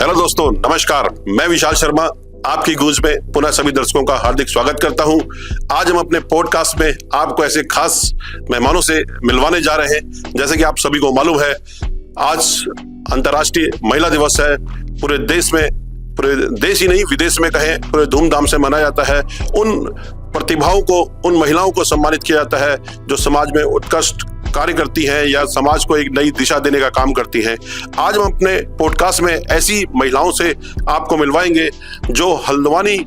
Hello दोस्तों, नमस्कार। मैं विशाल शर्मा आपकी गूंज में पुनः सभी दर्शकों का हार्दिक स्वागत करता हूं। आज हम अपने पॉडकास्ट में आपको ऐसे खास मेहमानों से मिलवाने जा रहे हैं। जैसे कि आप सभी को मालूम है, आज अंतर्राष्ट्रीय महिला दिवस है। पूरे देश ही नहीं, विदेश में कहें, पूरे धूमधाम से मनाया जाता है। उन प्रतिभाओं को, उन महिलाओं को सम्मानित किया जाता है जो समाज में उत्कृष्ट कार्य करती हैं या समाज को एक नई दिशा देने का काम करती हैं। आज हम अपने पॉडकास्ट में ऐसी महिलाओं से आपको मिलवाएंगे जो हल्द्वानी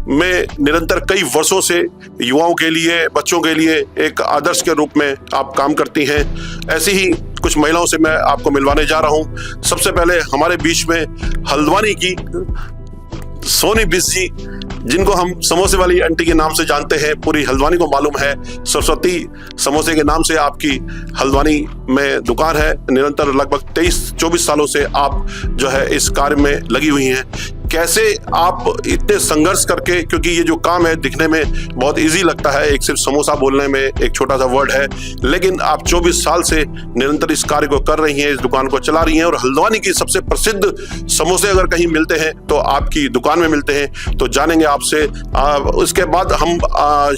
में निरंतर कई वर्षों से युवाओं के लिए, बच्चों के लिए एक आदर्श के रूप में आप काम करती हैं। ऐसी ही कुछ महिलाओं से मैं आपको मिलवाने जा रहा हूं। सबसे पहले हमारे बीच में हल्द्वानी की सोनी बिस जी, जिनको हम समोसे वाली आंटी के नाम से जानते हैं, पूरी हल्द्वानी को मालूम है। सरस्वती समोसे के नाम से आपकी हल्द्वानी में दुकान है। निरंतर लगभग 23-24 सालों से आप जो है इस कार्य में लगी हुई हैं। कैसे आप इतने संघर्ष करके, क्योंकि ये जो काम है दिखने में बहुत इजी लगता है, एक सिर्फ समोसा बोलने में एक छोटा सा वर्ड है, लेकिन आप 24 साल से निरंतर इस कार्य को कर रही हैं, इस दुकान को चला रही हैं। और हल्द्वानी की सबसे प्रसिद्ध समोसे अगर कहीं मिलते हैं तो आपकी दुकान में मिलते हैं। तो जानेंगे आपसे। उसके बाद हम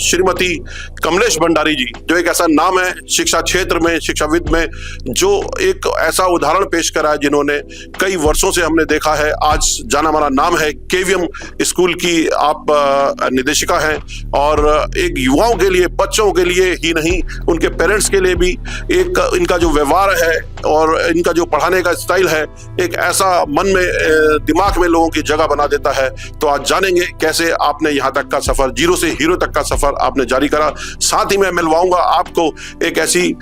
श्रीमती कमलेश भंडारी जी, जो एक ऐसा नाम है शिक्षा क्षेत्र में, शिक्षाविद में, जो एक ऐसा उदाहरण पेश करा है, जिन्होंने कई वर्षों से हमने देखा है, आज जाना माना नाम है। केवीएम स्कूल की आप निदेशिका हैं और एक युवाओं के लिए, बच्चों के लिए ही नहीं, उनके पेरेंट्स के लिए भी एक इनका जो व्यवहार है और इनका जो पढ़ाने का स्टाइल है, एक ऐसा मन में, दिमाग में लोगों की जगह बना देता है। तो आज जानेंगे कैसे आपने यहाँ तक का सफर, जीरो से हीरो तक का सफर आपने जारी करा। साथ ही मैं मिलवाऊंगा आपको एक ऐसी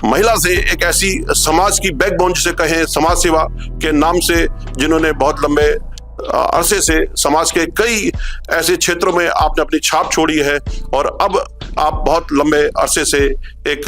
महिला से, एक ऐसी समाज की बैकबोन जिसे कहें, समाज सेवा के नाम से, जिन्होंने बहुत लंबे अरसे से समाज के कई ऐसे क्षेत्रों में आपने अपनी छाप छोड़ी है। और अब आप बहुत लंबे अरसे से एक,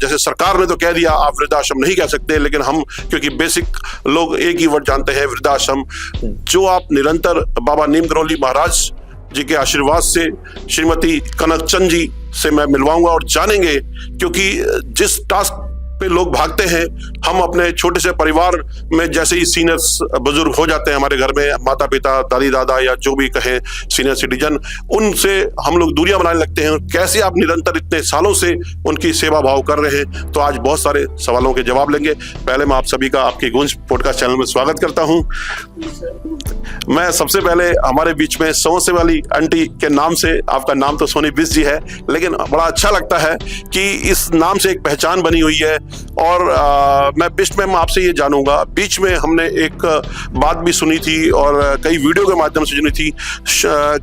जैसे सरकार ने तो कह दिया आप वृद्धाश्रम नहीं कह सकते, लेकिन हम, क्योंकि बेसिक लोग एक ही वर्ड जानते हैं, वृद्धाश्रम, जो आप निरंतर बाबा नीम करौली महाराज जी के आशीर्वाद से श्रीमती कनकचंद जी से मैं मिलवाऊंगा और जानेंगे। क्योंकि जिस टास्क पे लोग भागते हैं, हम अपने छोटे से परिवार में जैसे ही सीनियर्स बुजुर्ग हो जाते हैं हमारे घर में, माता पिता, दादी दादा या जो भी कहें सीनियर सिटीजन, उनसे हम लोग दूरियां बनाने लगते हैं। कैसे आप निरंतर इतने सालों से उनकी सेवा भाव कर रहे हैं, तो आज बहुत सारे सवालों के जवाब लेंगे। पहले मैं आप सभी का आपकी गूंज पॉडकास्ट चैनल में स्वागत करता हूं। मैं सबसे पहले हमारे बीच में समोसे वाली आंटी के नाम से, आपका नाम तो सोनी बिस जी है, लेकिन बड़ा अच्छा लगता है कि इस नाम से एक पहचान बनी हुई है। और मैं बीच में आपसे ये जानूंगा, बीच में हमने एक बात भी सुनी थी और कई वीडियो के माध्यम से सुनी थी,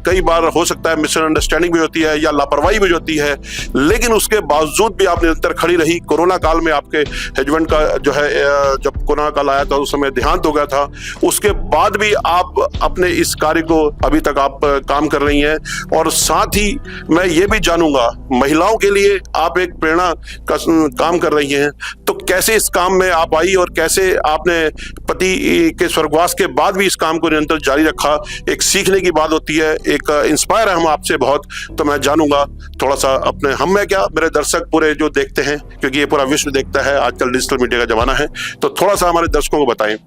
कई बार हो सकता है मिसअंडरस्टैंडिंग भी होती है या लापरवाही भी होती है, लेकिन उसके बावजूद भी आप निरंतर खड़ी रही। कोरोना काल में आपके हस्बैंड का जो है, जब कोरोना काल आया था उस समय देहांत हो गया था, उसके बाद भी आप अपने इस कार्य को अभी तक आप काम कर रही हैं। और साथ ही मैं ये भी जानूंगा, महिलाओं के लिए आप एक प्रेरणा का काम कर रही हैं। तो कैसे इस काम में आप आई और कैसे आपने पति के स्वर्गवास के बाद भी इस काम को निरंतर जारी रखा। एक सीखने की बात होती है, एक इंस्पायर है हम आपसे बहुत। तो मैं जानूंगा थोड़ा सा अपने, हम मैं क्या, मेरे दर्शक पूरे जो देखते हैं, क्योंकि ये पूरा विश्व देखता है, आजकल डिजिटल मीडिया का जमाना है, तो थोड़ा सा हमारे दर्शकों को बताएं।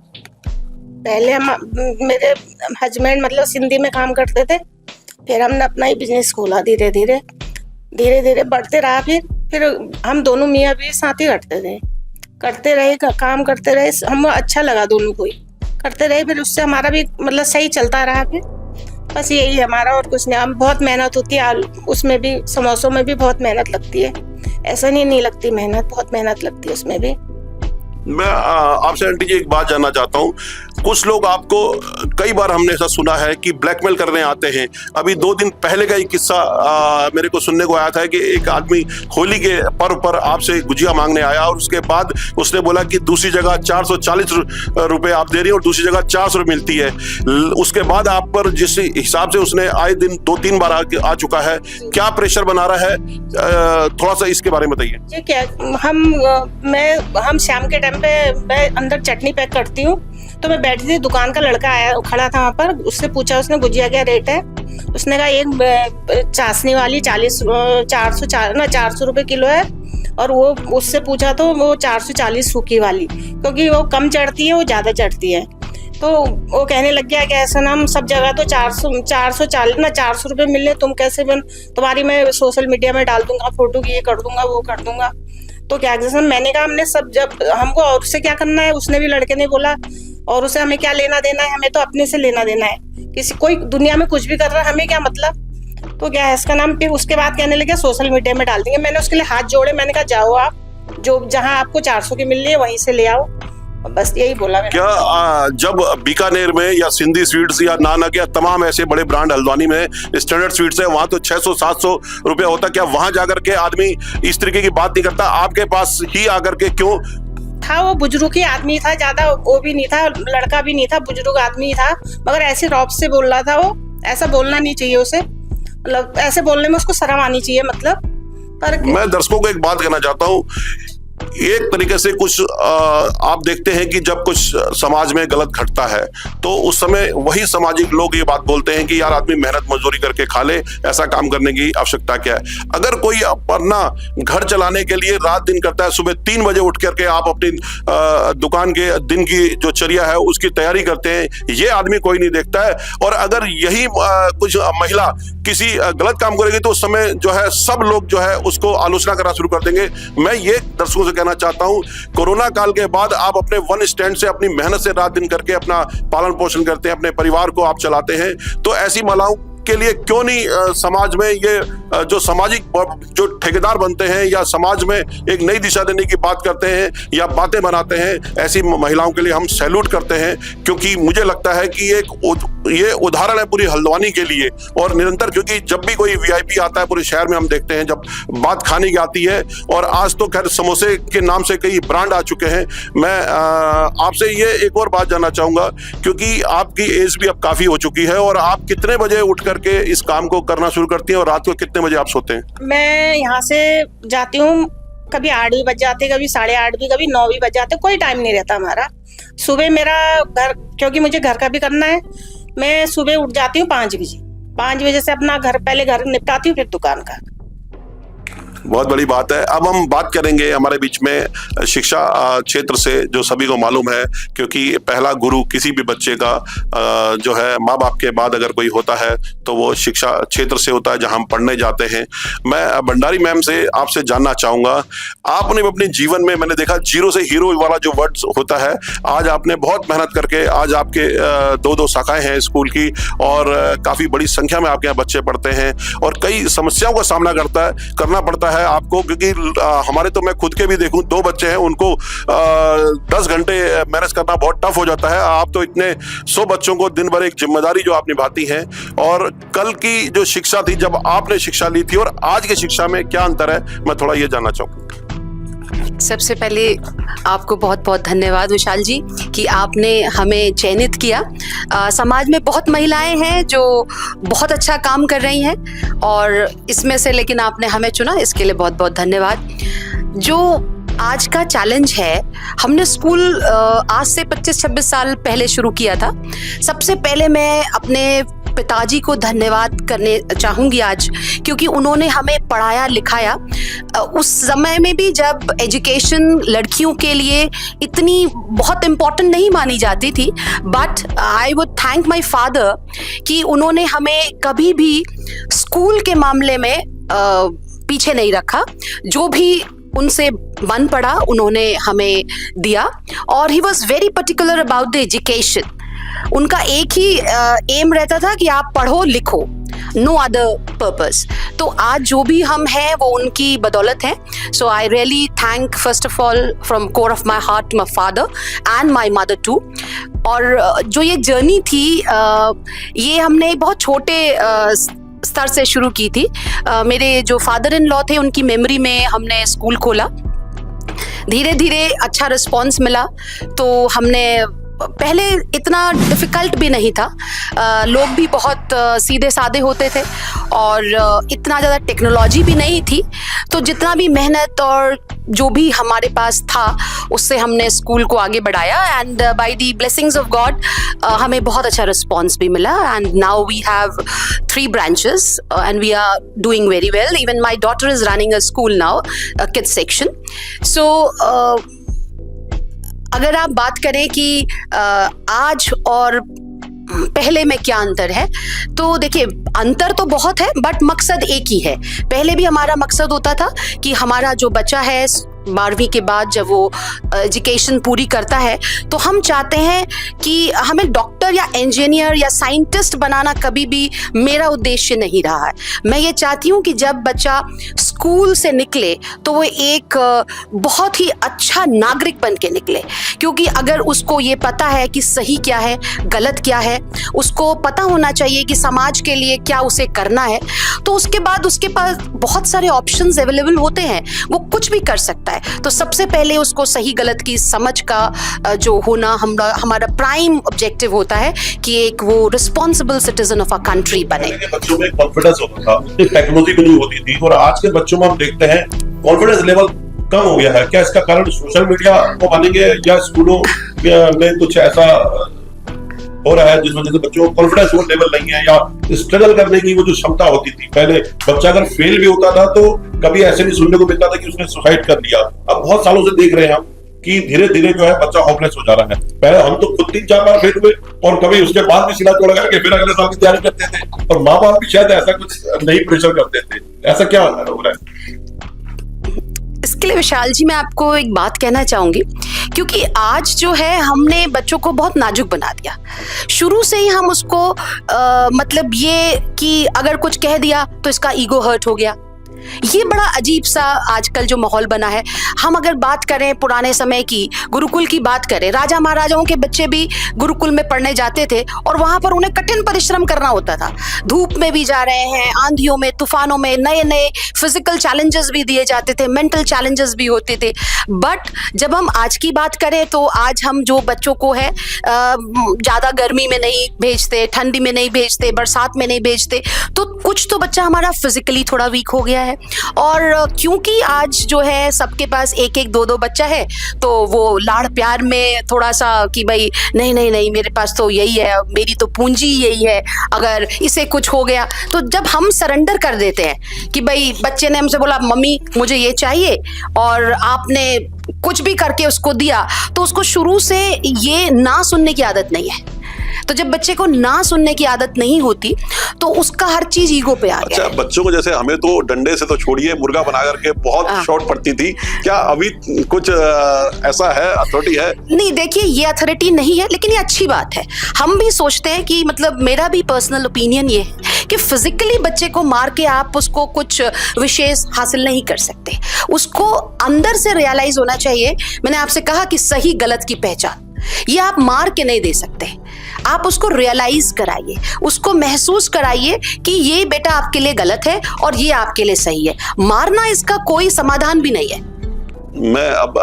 पहले मेरे हस्बैंड मतलब सिंधी में काम करते थे, फिर हमने अपना ही बिजनेस खोला। धीरे धीरे बढ़ते रहा। फिर हम दोनों मियाँ भी साथ ही करते रहे, काम करते रहे। हम अच्छा लगा दोनों को ही करते रहे, फिर उससे हमारा भी मतलब सही चलता रहा। फिर बस यही है हमारा, और कुछ नहीं। हम बहुत मेहनत होती है उसमें भी, समोसों में भी बहुत मेहनत लगती है। ऐसा नहीं लगती मेहनत, बहुत मेहनत लगती है उसमें भी। मैं आपसे आंटी जी एक बात जानना चाहता हूँ। कुछ लोग आपको, कई बार हमने ऐसा सुना है कि ब्लैकमेल करने आते हैं। अभी 2 दिन पहले का एक किस्सा मेरे को सुनने को आया था कि एक आदमी होली के पर्व पर आपसे गुजिया मांगने आया और उसके बाद उसने बोला कि दूसरी जगह 440 रुपए आप दे रही हैं और दूसरी जगह 400 मिलती है। उसके बाद आप पर जिस हिसाब से उसने आए दिन 2-3 बार आ चुका है, क्या प्रेशर बना रहा है, थोड़ा सा इसके बारे में बताइए। क्या हम शाम के टाइम पे मैं अंदर चटनी पैक करती हूँ, तो मैं बैठी थी, दुकान का लड़का आया, खड़ा था वहाँ पर। उससे पूछा उसने गुजिया क्या रेट है। उसने कहा एक चाशनी वाली 400 रुपए किलो है, और वो उससे पूछा तो वो 440 सूखी वाली, क्योंकि वो कम चढ़ती है, वो ज्यादा चढ़ती है। तो वो कहने लग गया कि ऐसा ना, हम सब जगह तो 400 रुपए मिल रहे, तुम कैसे तुम्हारी मैं सोशल मीडिया में डाल दूंगा फोटो की, ये कर दूंगा वो कर दूंगा। तो क्या जैसे मैंने कहा, हमने सब, जब हमको और से क्या करना है, उसने भी, लड़के ने बोला, और उसे हमें क्या लेना देना है, हमें तो अपने से लेना देना है। किसी कोई दुनिया में कुछ भी कर रहा है, हमें क्या मतलब। तो क्या है इसका नाम, फिर उसके बाद कहने लगे सोशल मीडिया में डाल देंगे। मैंने उसके लिए हाथ जोड़े, मैंने कहा जाओ आप, जो जहां आपको 400 की मिल रही है वहीं से ले आओ, बस यही बोला मैंने। क्या जब बीकानेर में या सिंधी स्वीट्स या नानक या तमाम ऐसे बड़े ब्रांड, हल्द्वानी में स्टैंडर्ड स्वीट्स है, वहां तो 600-700 रुपया होता, क्या वहां जाकर के आदमी इस तरीके की बात नहीं करता? आपके पास ही आकर के क्यों? था वो बुजुर्ग ही आदमी था, ज्यादा वो भी नहीं था, लड़का भी नहीं था, बुजुर्ग आदमी था, मगर ऐसे रौब से बोल रहा था वो। ऐसा बोलना नहीं चाहिए उसे, मतलब ऐसे बोलने में उसको शर्म आनी चाहिए, मतलब। पर मैं दर्शकों को एक बात कहना चाहता हूँ, एक तरीके से कुछ आप देखते हैं कि जब कुछ समाज में गलत घटता है तो उस समय वही सामाजिक लोग ये बात बोलते हैं कि यार आदमी मेहनत मजदूरी करके खा ले, ऐसा काम करने की आवश्यकता क्या है। अगर कोई अपना घर चलाने के लिए रात दिन करता है, सुबह 3 बजे उठ करके आप अपनी दुकान के दिन की जो चर्या है उसकी तैयारी करते हैं, ये आदमी कोई नहीं देखता है। और अगर यही कुछ महिला किसी गलत काम करेगी तो उस समय जो है सब लोग जो है उसको आलोचना करना शुरू कर देंगे। मैं ये दर्शकों से कहना चाहता हूं, कोरोना काल के बाद आप अपने वन स्टैंड से अपनी मेहनत से रात दिन करके अपना पालन पोषण करते हैं, अपने परिवार को आप चलाते हैं, तो ऐसी महिलाओं के लिए क्यों नहीं समाज में ये जो सामाजिक जो ठेकेदार बनते हैं या समाज में एक नई दिशा देने की बात करते हैं या बातें बनाते हैं, ऐसी महिलाओं के लिए हम सैल्यूट करते हैं। क्योंकि मुझे लगता है कि ये उदाहरण है पूरी हल्द्वानी के लिए। और निरंतर, क्योंकि जब भी कोई वीआईपी आता है पूरे शहर में, हम देखते हैं जब बात खाने की आती है, और आज तो खैर समोसे के नाम से कई ब्रांड आ चुके हैं। मैं आपसे ये एक और बात जानना चाहूंगा, क्योंकि आपकी एज भी अब काफी हो चुकी है, और आप कितने बजे उठ करके इस काम को करना शुरू करती हैं और रात को कितने बजे आप सोते हैं? मैं यहाँ से जाती हूँ, कभी 8 भी बज जाते, कभी 8:30 भी, कभी 9 भी बज जाते, कोई टाइम नहीं रहता हमारा। सुबह मेरा घर, क्योंकि मुझे घर का भी करना है, मैं सुबह उठ जाती हूँ 5 बजे। 5 बजे से अपना पहले घर निपटाती हूँ, फिर दुकान का। बहुत बड़ी बात है। अब हम बात करेंगे हमारे बीच में शिक्षा क्षेत्र से, जो सभी को मालूम है, क्योंकि पहला गुरु किसी भी बच्चे का जो है माँ बाप के बाद अगर कोई होता है तो वो शिक्षा क्षेत्र से होता है, जहां हम पढ़ने जाते हैं। मैं भंडारी मैम से आपसे जानना चाहूंगा, आपने अपने जीवन में, मैंने देखा जीरो से हीरो वाला जो वर्ड होता है, आज आपने बहुत मेहनत करके, आज आपके 2 शाखाएं हैं स्कूल की, और काफी बड़ी संख्या में आपके यहाँ बच्चे पढ़ते हैं, और कई समस्याओं का सामना करना पड़ता है आपको। क्योंकि हमारे तो, मैं खुद के भी देखूं, 2 बच्चे हैं, उनको 10 घंटे मैनेज करना बहुत टफ हो जाता है। आप तो इतने 100 बच्चों को दिन भर, एक जिम्मेदारी जो आप निभाती हैं। और कल की जो शिक्षा थी, जब आपने शिक्षा ली थी, और आज की शिक्षा में क्या अंतर है, मैं थोड़ा ये जानना चाहूंगा। सबसे पहले आपको बहुत बहुत धन्यवाद विशाल जी कि आपने हमें चयनित किया। समाज में बहुत महिलाएं हैं जो बहुत अच्छा काम कर रही हैं, और इसमें से लेकिन आपने हमें चुना, इसके लिए बहुत बहुत धन्यवाद। जो आज का चैलेंज है, हमने स्कूल आज से 25-26 साल पहले शुरू किया था। सबसे पहले मैं अपने पिताजी को धन्यवाद करने चाहूँगी आज, क्योंकि उन्होंने हमें पढ़ाया लिखाया उस समय में भी जब एजुकेशन लड़कियों के लिए इतनी बहुत इम्पोर्टेंट नहीं मानी जाती थी। But I would thank my father कि उन्होंने हमें कभी भी स्कूल के मामले में पीछे नहीं रखा। जो भी उनसे मन पड़ा उन्होंने हमें दिया, और he was very particular about the education. उनका एक ही एम रहता था कि आप पढ़ो लिखो, नो अदर पर्पस। तो आज जो भी हम हैं वो उनकी बदौलत है। So I really thank first of all from core of my heart my father and my mother too. और जो ये जर्नी थी, ये हमने बहुत छोटे स्तर से शुरू की थी। मेरे जो फादर इन लॉ थे, उनकी मेमोरी में हमने स्कूल खोला। धीरे धीरे अच्छा रिस्पॉन्स मिला, तो हमने, पहले इतना डिफ़िकल्ट भी नहीं था, लोग भी बहुत सीधे साधे होते थे, और इतना ज़्यादा टेक्नोलॉजी भी नहीं थी। तो जितना भी मेहनत और जो भी हमारे पास था, उससे हमने स्कूल को आगे बढ़ाया, and by the blessings of God हमें बहुत अच्छा रिस्पॉन्स भी मिला। And now we have 3 branches and we are doing very well. Even my daughter is running a school now, a kids section. So अगर आप बात करें कि आज और पहले में क्या अंतर है, तो देखिए अंतर तो बहुत है बट मकसद एक ही है। पहले भी हमारा मकसद होता था कि हमारा जो बच्चा है 12वीं के बाद जब वो एजुकेशन पूरी करता है तो हम चाहते हैं कि हमें डॉक्टर या इंजीनियर या साइंटिस्ट बनाना कभी भी मेरा उद्देश्य नहीं रहा है। मैं ये चाहती हूँ कि जब बच्चा स्कूल से निकले तो वो एक बहुत ही अच्छा नागरिक बन के निकले, क्योंकि अगर उसको ये पता है कि सही क्या है गलत क्या है, उसको पता होना चाहिए कि समाज के लिए क्या उसे करना है, तो उसके बाद उसके पास बहुत सारे ऑप्शंस अवेलेबल होते हैं, वो कुछ भी कर सकता है। तो सबसे पहले उसको सही गलत की समझ का जो होना हमारा प्राइम ऑब्जेक्टिव होता है कि एक वो responsible citizen of a country बने। बच्चों में कॉन्फिडेंस होता था, टेक्नोलॉजी भी नहीं होती थी, और आज के बच्चों में हम देखते हैं कॉन्फिडेंस लेवल कम हो गया है। क्या इसका कारण सोशल मीडिया को मानेंगे या स्कूलों में कुछ ऐसा हो रहा है जिस वजह से बच्चों को कॉन्फिडेंस वो लेवल नहीं है, या स्ट्रगल करने की वो जो क्षमता होती थी? पहले बच्चा अगर फेल भी होता था तो कभी ऐसे नहीं सुनने को मिलता था कि उसने सुसाइड कर लिया। अब बहुत सालों से देख रहे हैं हम कि धीरे धीरे जो है बच्चा होपलेस हो जा रहा है। पहले हम तो खुद 3-4 बार फेल हुए और कभी उसके बाद भी सिला तोड़ करके फिर अगले साल की तैयारी करते थे, और माँ बाप भी शायद ऐसा कुछ नहीं प्रेशर करते थे। ऐसा क्या हो रहा है? इसके लिए विशाल जी मैं आपको एक बात कहना चाहूंगी, क्योंकि आज जो है हमने बच्चों को बहुत नाजुक बना दिया। शुरू से ही हम उसको मतलब ये कि अगर कुछ कह दिया तो इसका ईगो हर्ट हो गया, ये बड़ा अजीब सा आजकल जो माहौल बना है। हम अगर बात करें पुराने समय की, गुरुकुल की बात करें, राजा महाराजाओं के बच्चे भी गुरुकुल में पढ़ने जाते थे और वहां पर उन्हें कठिन परिश्रम करना होता था। धूप में भी जा रहे हैं, आंधियों में, तूफानों में, नए नए फिजिकल चैलेंजेस भी दिए जाते थे, मेंटल चैलेंजेस भी होते थे। बट जब हम आज की बात करें तो आज हम जो बच्चों को है ज्यादा गर्मी में नहीं भेजते, ठंडी में नहीं भेजते, बरसात में नहीं भेजते, तो कुछ तो बच्चा हमारा फिजिकली थोड़ा वीक हो गया है। और क्योंकि आज जो है सबके पास 1-1, 2-2 बच्चा है, तो वो लाड़ प्यार में थोड़ा सा कि भाई नहीं नहीं नहीं मेरे पास तो यही है, मेरी तो पूंजी यही है, अगर इसे कुछ हो गया तो जब हम सरेंडर कर देते हैं कि भाई बच्चे ने हमसे बोला मम्मी मुझे ये चाहिए और आपने कुछ भी करके उसको दिया, तो उसको शुरू से ये ना सुनने की आदत नहीं है। तो जब बच्चे को ना सुनने की आदत नहीं होती तो उसका हर चीज ईगो पे आ गया। अच्छा, बच्चों को जैसे हमें तो डंडे से तो छोड़िए, मुर्गा बना करके बहुत शॉट पड़ती थी, क्या अभी कुछ ऐसा है, अथॉरिटी है? नहीं, देखिए ये अथॉरिटी नहीं है, लेकिन ये अच्छी बात है। हम भी सोचते हैं कि मतलब मेरा भी पर्सनल ओपिनियन ये है कि फिजिकली बच्चे को मार के आप उसको कुछ विशेष हासिल नहीं कर सकते। उसको अंदर से रियलाइज होना चाहिए। मैंने आपसे कहा कि सही गलत की पहचान ये आप मार के नहीं दे सकते, आप उसको रियलाइज कराइए, उसको महसूस कराइए कि ये बेटा आपके लिए गलत है और ये आपके लिए सही है। मारना इसका कोई समाधान भी नहीं है। मैं अब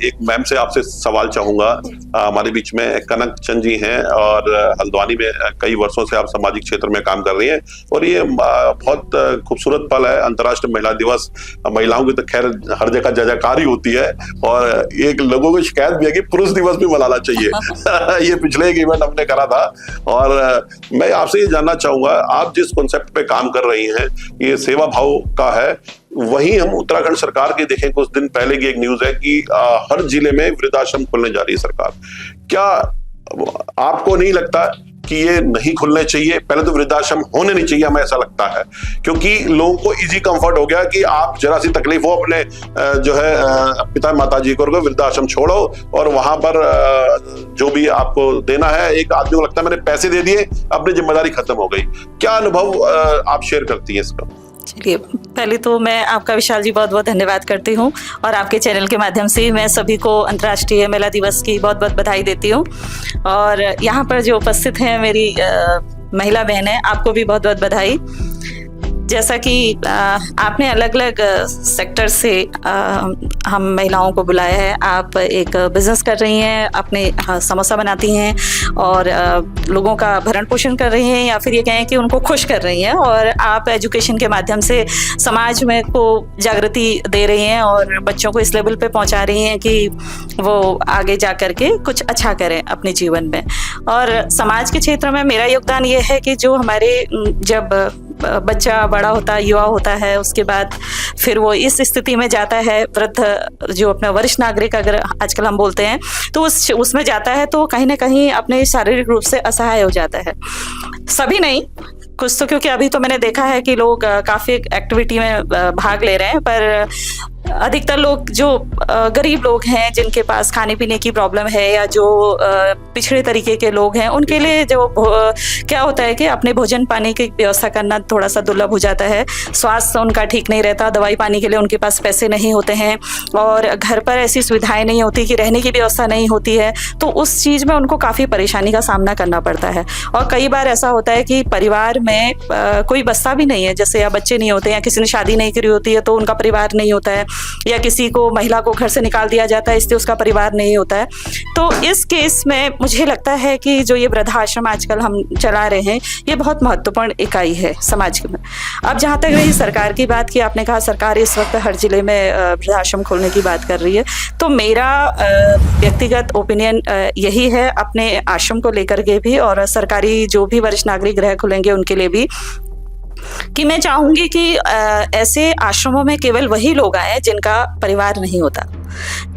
एक मैम से आपसे सवाल चाहूंगा। हमारे बीच में कनक चंद जी हैं और हल्द्वानी में कई वर्षों से आप सामाजिक क्षेत्र में काम कर रही हैं, और ये बहुत खूबसूरत पल है अंतर्राष्ट्रीय महिला दिवस। महिलाओं की तो खैर हर जगह जयजयकार ही होती है, और एक लोगों को शिकायत भी है कि पुरुष दिवस भी मनाना चाहिए। ये पिछले एक इवेंट हमने करा था, और मैं आपसे ये जानना चाहूंगा, आप जिस कॉन्सेप्ट पे काम कर रही हैं ये सेवा भाव का है। वहीं हम उत्तराखंड सरकार के देखें, कुछ दिन पहले की एक न्यूज है कि हर जिले में वृद्धाश्रम खोलने जा रही है सरकार। क्या आपको नहीं लगता कि ये नहीं खुलने चाहिए? पहले तो वृद्धाश्रम होने नहीं चाहिए, हमें ऐसा लगता है, क्योंकि लोगों को इजी कंफर्ट हो गया कि आप जरा सी तकलीफ हो अपने जो है पिता माता जी को वृद्धाश्रम छोड़ो, और वहां पर जो भी आपको देना है, एक आदमी को लगता है मैंने पैसे दे दिए, अपनी जिम्मेदारी खत्म हो गई। क्या अनुभव आप शेयर करती हैं इसका? चलिए, पहले तो मैं आपका विशाल जी बहुत बहुत धन्यवाद करती हूँ, और आपके चैनल के माध्यम से मैं सभी को अंतर्राष्ट्रीय महिला दिवस की बहुत बहुत बधाई देती हूँ। और यहाँ पर जो उपस्थित हैं मेरी महिला बहनें, आपको भी बहुत बहुत बधाई। जैसा कि आपने अलग अलग सेक्टर से हम महिलाओं को बुलाया है। आप एक बिजनेस कर रही हैं, अपने समोसा बनाती हैं और लोगों का भरण पोषण कर रही हैं, या फिर ये कहें कि उनको खुश कर रही हैं, और आप एजुकेशन के माध्यम से समाज में को जागृति दे रही हैं और बच्चों को इस लेवल पे पहुंचा रही हैं कि वो आगे जा कर के कुछ अच्छा करें अपने जीवन में। और समाज के क्षेत्र में मेरा योगदान ये है कि जो हमारे जब बच्चा बड़ा होता है, युवा होता है, उसके बाद फिर वो इस स्थिति में जाता है, वृद्ध जो अपना वरिष्ठ नागरिक अगर आजकल हम बोलते हैं, तो उसमें जाता है तो कहीं ना कहीं अपने शारीरिक रूप से असहाय हो जाता है। सभी नहीं, कुछ तो, क्योंकि अभी तो मैंने देखा है कि लोग काफ़ी एक्टिविटी में भाग ले रहे हैं, पर अधिकतर लोग जो गरीब लोग हैं, जिनके पास खाने पीने की प्रॉब्लम है, या जो पिछड़े तरीके के लोग हैं, उनके लिए जो क्या होता है कि अपने भोजन पानी की व्यवस्था करना थोड़ा सा दुर्लभ हो जाता है। स्वास्थ्य उनका ठीक नहीं रहता, दवाई पानी के लिए उनके पास पैसे नहीं होते हैं, और घर पर ऐसी सुविधाएं नहीं होती कि रहने की व्यवस्था नहीं होती है, तो उस चीज़ में उनको काफ़ी परेशानी का सामना करना पड़ता है। और कई बार ऐसा होता है कि परिवार में कोई बसता भी नहीं है, जैसे या बच्चे नहीं होते, या किसी ने शादी नहीं करी होती है तो उनका परिवार नहीं होता है, या किसी को, महिला को घर से निकाल दिया जाता है, इसलिए उसका परिवार नहीं होता है। तो इस केस में मुझे लगता है कि जो ये वृद्धाश्रम आजकल हम चला रहे हैं, ये बहुत महत्वपूर्ण इकाई है समाज में। अब जहाँ तक रही सरकार की बात की, आपने कहा सरकार इस वक्त हर जिले में वृद्धाश्रम खोलने की बात कर रही है, तो मेरा व्यक्तिगत ओपिनियन यही है अपने आश्रम को लेकर के भी, और सरकारी जो भी वरिष्ठ नागरिक गृह खुलेंगे उनके लिए भी, कि मैं चाहूँगी कि ऐसे आश्रमों में केवल वही लोग आए जिनका परिवार नहीं होता,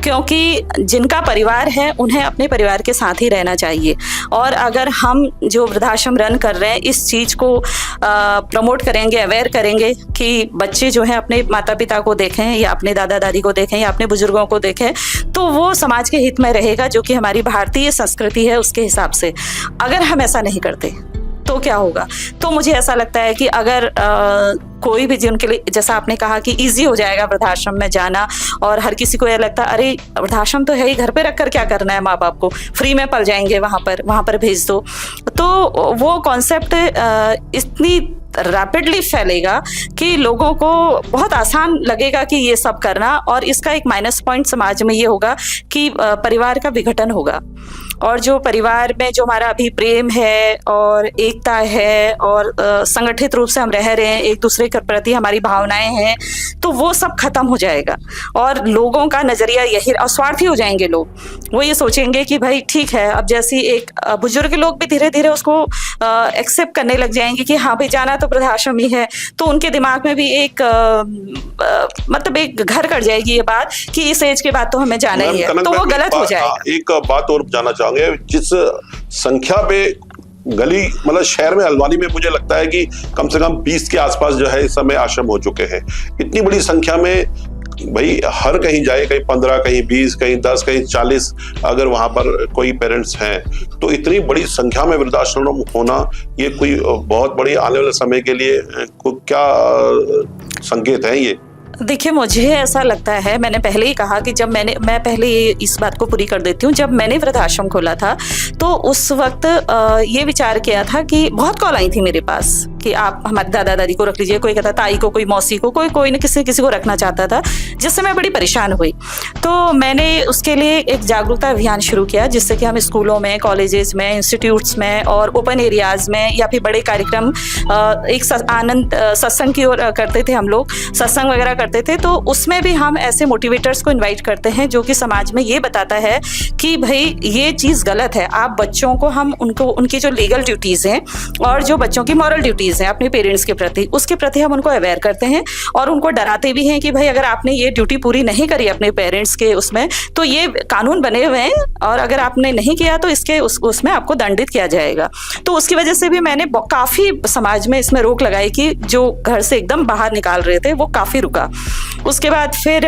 क्योंकि जिनका परिवार है उन्हें अपने परिवार के साथ ही रहना चाहिए। और अगर हम जो वृद्धाश्रम रन कर रहे हैं इस चीज़ को प्रमोट करेंगे, अवेयर करेंगे कि बच्चे जो हैं अपने माता पिता को देखें, या अपने दादा दादी को देखें, या अपने बुजुर्गों को देखें, तो वो समाज के हित में रहेगा, जो कि हमारी भारतीय संस्कृति है उसके हिसाब से। अगर हम ऐसा नहीं करते तो क्या होगा? तो मुझे ऐसा लगता है कि अगर कोई भी जिनके लिए, जैसा आपने कहा कि इजी हो जाएगा वृद्धाश्रम में जाना, और हर किसी को यह लगता है अरे वृद्धाश्रम तो है ही, घर पे रख कर क्या करना है, माँ बाप को फ्री में पल जाएंगे, वहाँ पर भेज दो, तो वो कॉन्सेप्ट इतनी रैपिडली फैलेगा कि लोगों को बहुत आसान लगेगा कि ये सब करना। और इसका एक माइनस पॉइंट समाज में ये होगा कि परिवार का विघटन होगा, और जो परिवार में जो हमारा अभी प्रेम है और एकता है और संगठित रूप से हम रह रहे हैं, एक दूसरे के प्रति हमारी भावनाएं हैं, तो वो सब खत्म हो जाएगा। और लोगों का नजरिया यही, और स्वार्थी हो जाएंगे लोग, वो ये सोचेंगे कि भाई ठीक है, अब जैसी एक बुजुर्ग लोग भी धीरे धीरे उसको एक्सेप्ट करने लग जाएंगे कि हाँ भाई जाना तो वृद्धाश्रम ही है, तो उनके दिमाग में भी एक मतलब एक घर कर जाएगी ये बात कि इस एज के बाद तो हमें जाना ही है, तो वो गलत हो जाएगा। एक बात और जानना चाहूंगे, जिस संख्या पे गली, मतलब शहर में, हल्द्वानी में मुझे लगता है कि कम से कम 20 के आसपास जो है इस समय आश्रम हो चुके हैं। इतनी बड़ी संख्या में भाई हर कहीं जाए, कहीं 15, कहीं 20, कहीं 10, कहीं 40, अगर वहां पर कोई पेरेंट्स हैं, तो इतनी बड़ी संख्या में वृद्धाश्रम होना, ये कोई बहुत बड़ी आने वाले समय के लिए क्या संकेत है ये? देखिए, मुझे ऐसा लगता है, मैंने पहले ही कहा कि जब मैं पहले इस बात को पूरी कर देती हूँ, जब मैंने वृद्धाश्रम खोला था तो उस वक्त ये विचार किया था कि बहुत कॉल आई थी मेरे पास कि आप हमारे दादा दादी को रख लीजिए, कोई कहता ताई को, कोई मौसी को, कोई न किसी को रखना चाहता था, जिससे मैं बड़ी परेशान हुई। तो मैंने उसके लिए एक जागरूकता अभियान शुरू किया, जिससे कि हम स्कूलों में, कॉलेजेस में, इंस्टीट्यूट्स में और ओपन एरियाज में, या फिर बड़े कार्यक्रम, एक आनंद सत्संग की ओर करते थे, हम लोग सत्संग वगैरह करते थे, तो उसमें भी हम ऐसे मोटिवेटर्स को इन्वाइट करते हैं जो कि समाज में ये बताता है कि भाई ये चीज़ गलत है। आप बच्चों को, हम उनको, उनकी जो लीगल ड्यूटीज़ हैं और जो बच्चों की मॉरल ड्यूटीज़ हैं अपने पेरेंट्स के प्रति, उसके प्रति हम उनको अवेयर करते हैं और उनको डराते भी हैं कि भाई अगर आपने ये ड्यूटी पूरी नहीं करी अपने पेरेंट्स के उसमें, तो ये कानून बने हुए हैं, और अगर आपने नहीं किया तो इसके उसमें आपको दंडित किया जाएगा। तो उसकी वजह से भी मैंने काफ़ी समाज में इसमें रोक लगाई कि जो घर से एकदम बाहर निकाल रहे थे वो काफ़ी रुका। उसके बाद फिर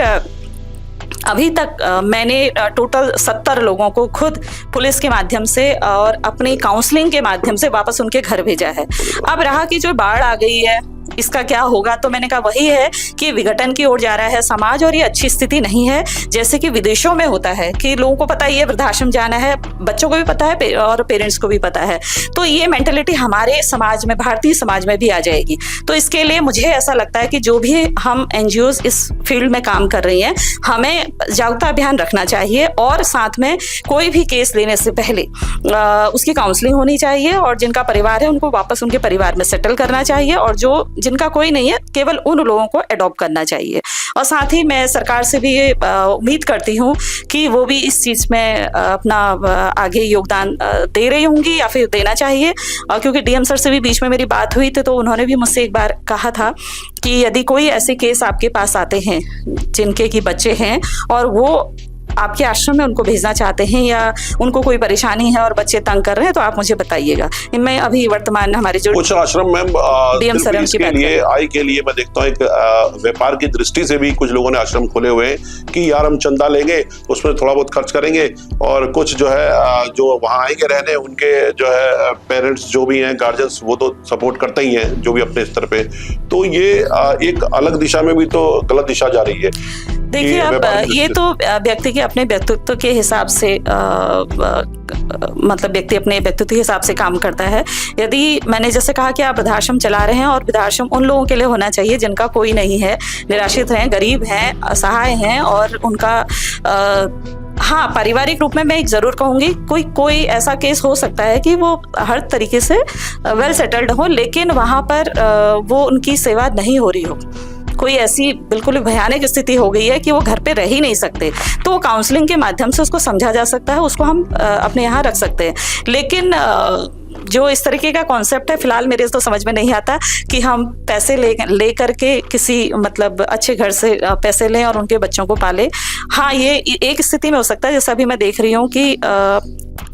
अभी तक मैंने टोटल 70 लोगों को खुद पुलिस के माध्यम से और अपनी काउंसलिंग के माध्यम से वापस उनके घर भेजा है। अब रहा कि जो बाढ़ आ गई है इसका क्या होगा, तो मैंने कहा वही है कि विघटन की ओर जा रहा है समाज, और ये अच्छी स्थिति नहीं है। जैसे कि विदेशों में होता है कि लोगों को पता है ये वृद्धाश्रम जाना है, बच्चों को भी पता है और पेरेंट्स को भी पता है, तो ये मेंटेलिटी हमारे समाज में, भारतीय समाज में भी आ जाएगी। तो इसके लिए मुझे ऐसा लगता है कि जो भी हम NGOs इस फील्ड में काम कर रही हैं, हमें जागरूकता अभियान रखना चाहिए, और साथ में कोई भी केस लेने से पहले उसकी काउंसलिंग होनी चाहिए, और जिनका परिवार है उनको वापस उनके परिवार में सेटल करना चाहिए, और जो जिनका कोई नहीं है, केवल उन लोगों को अडॉप्ट करना चाहिए। और साथ ही मैं सरकार से भी ये उम्मीद करती हूँ कि वो भी इस चीज़ में अपना आगे योगदान दे रही होंगी या फिर देना चाहिए। क्योंकि डीएम सर से भी बीच में मेरी बात हुई थी, तो उन्होंने भी मुझसे एक बार कहा था कि यदि कोई ऐसे केस आपके पास आते हैं जिनके कि बच्चे हैं और वो आपके आश्रम में उनको भेजना चाहते हैं या उनको कोई परेशानी है और बच्चे तंग कर रहे हैं, तो आप मुझे बताइएगा। मैं अभी वर्तमान हमारे जो कुछ आश्रम में डीएम सर इसके लिए आय के लिए मैं देखता हूँ एक व्यापार की दृष्टि से भी कुछ लोगों ने आश्रम खोले हुए हैं कि यार हम चंदा लेंगे, उसमें थोड़ा बहुत खर्च करेंगे और कुछ जो है जो वहाँ आएंगे रहने उनके जो है पेरेंट्स जो भी हैं, गार्जियंस, वो तो सपोर्ट करते ही हैं जो भी अपने स्तर पे। तो ये एक अलग दिशा में भी तो गलत दिशा जा रही है। देखिए, अब ये तो व्यक्ति के अपने व्यक्तित्व के हिसाब से मतलब व्यक्ति अपने व्यक्तित्व के हिसाब से काम करता है। यदि मैंने जैसे कहा कि आप वृद्धाश्रम चला रहे हैं और वृद्धाश्रम उन लोगों के लिए होना चाहिए जिनका कोई नहीं है, निराश्रित हैं, गरीब हैं, असहाय हैं और उनका हाँ, पारिवारिक रूप में मैं एक जरूर कहूँगी कोई ऐसा केस हो सकता है कि वो हर तरीके से वेल सेटल्ड हो, लेकिन वहाँ पर वो उनकी सेवा नहीं हो रही हो, कोई ऐसी बिल्कुल भयानक स्थिति हो गई है कि वो घर पे रह ही नहीं सकते, तो काउंसलिंग के माध्यम से उसको समझा जा सकता है, उसको हम अपने यहाँ रख सकते हैं। लेकिन जो इस तरीके का कॉन्सेप्ट है, फिलहाल मेरे तो समझ में नहीं आता कि हम पैसे ले करके किसी मतलब अच्छे घर से पैसे लें और उनके बच्चों को पालें। हाँ, ये एक स्थिति में हो सकता है, जैसे अभी मैं देख रही हूँ कि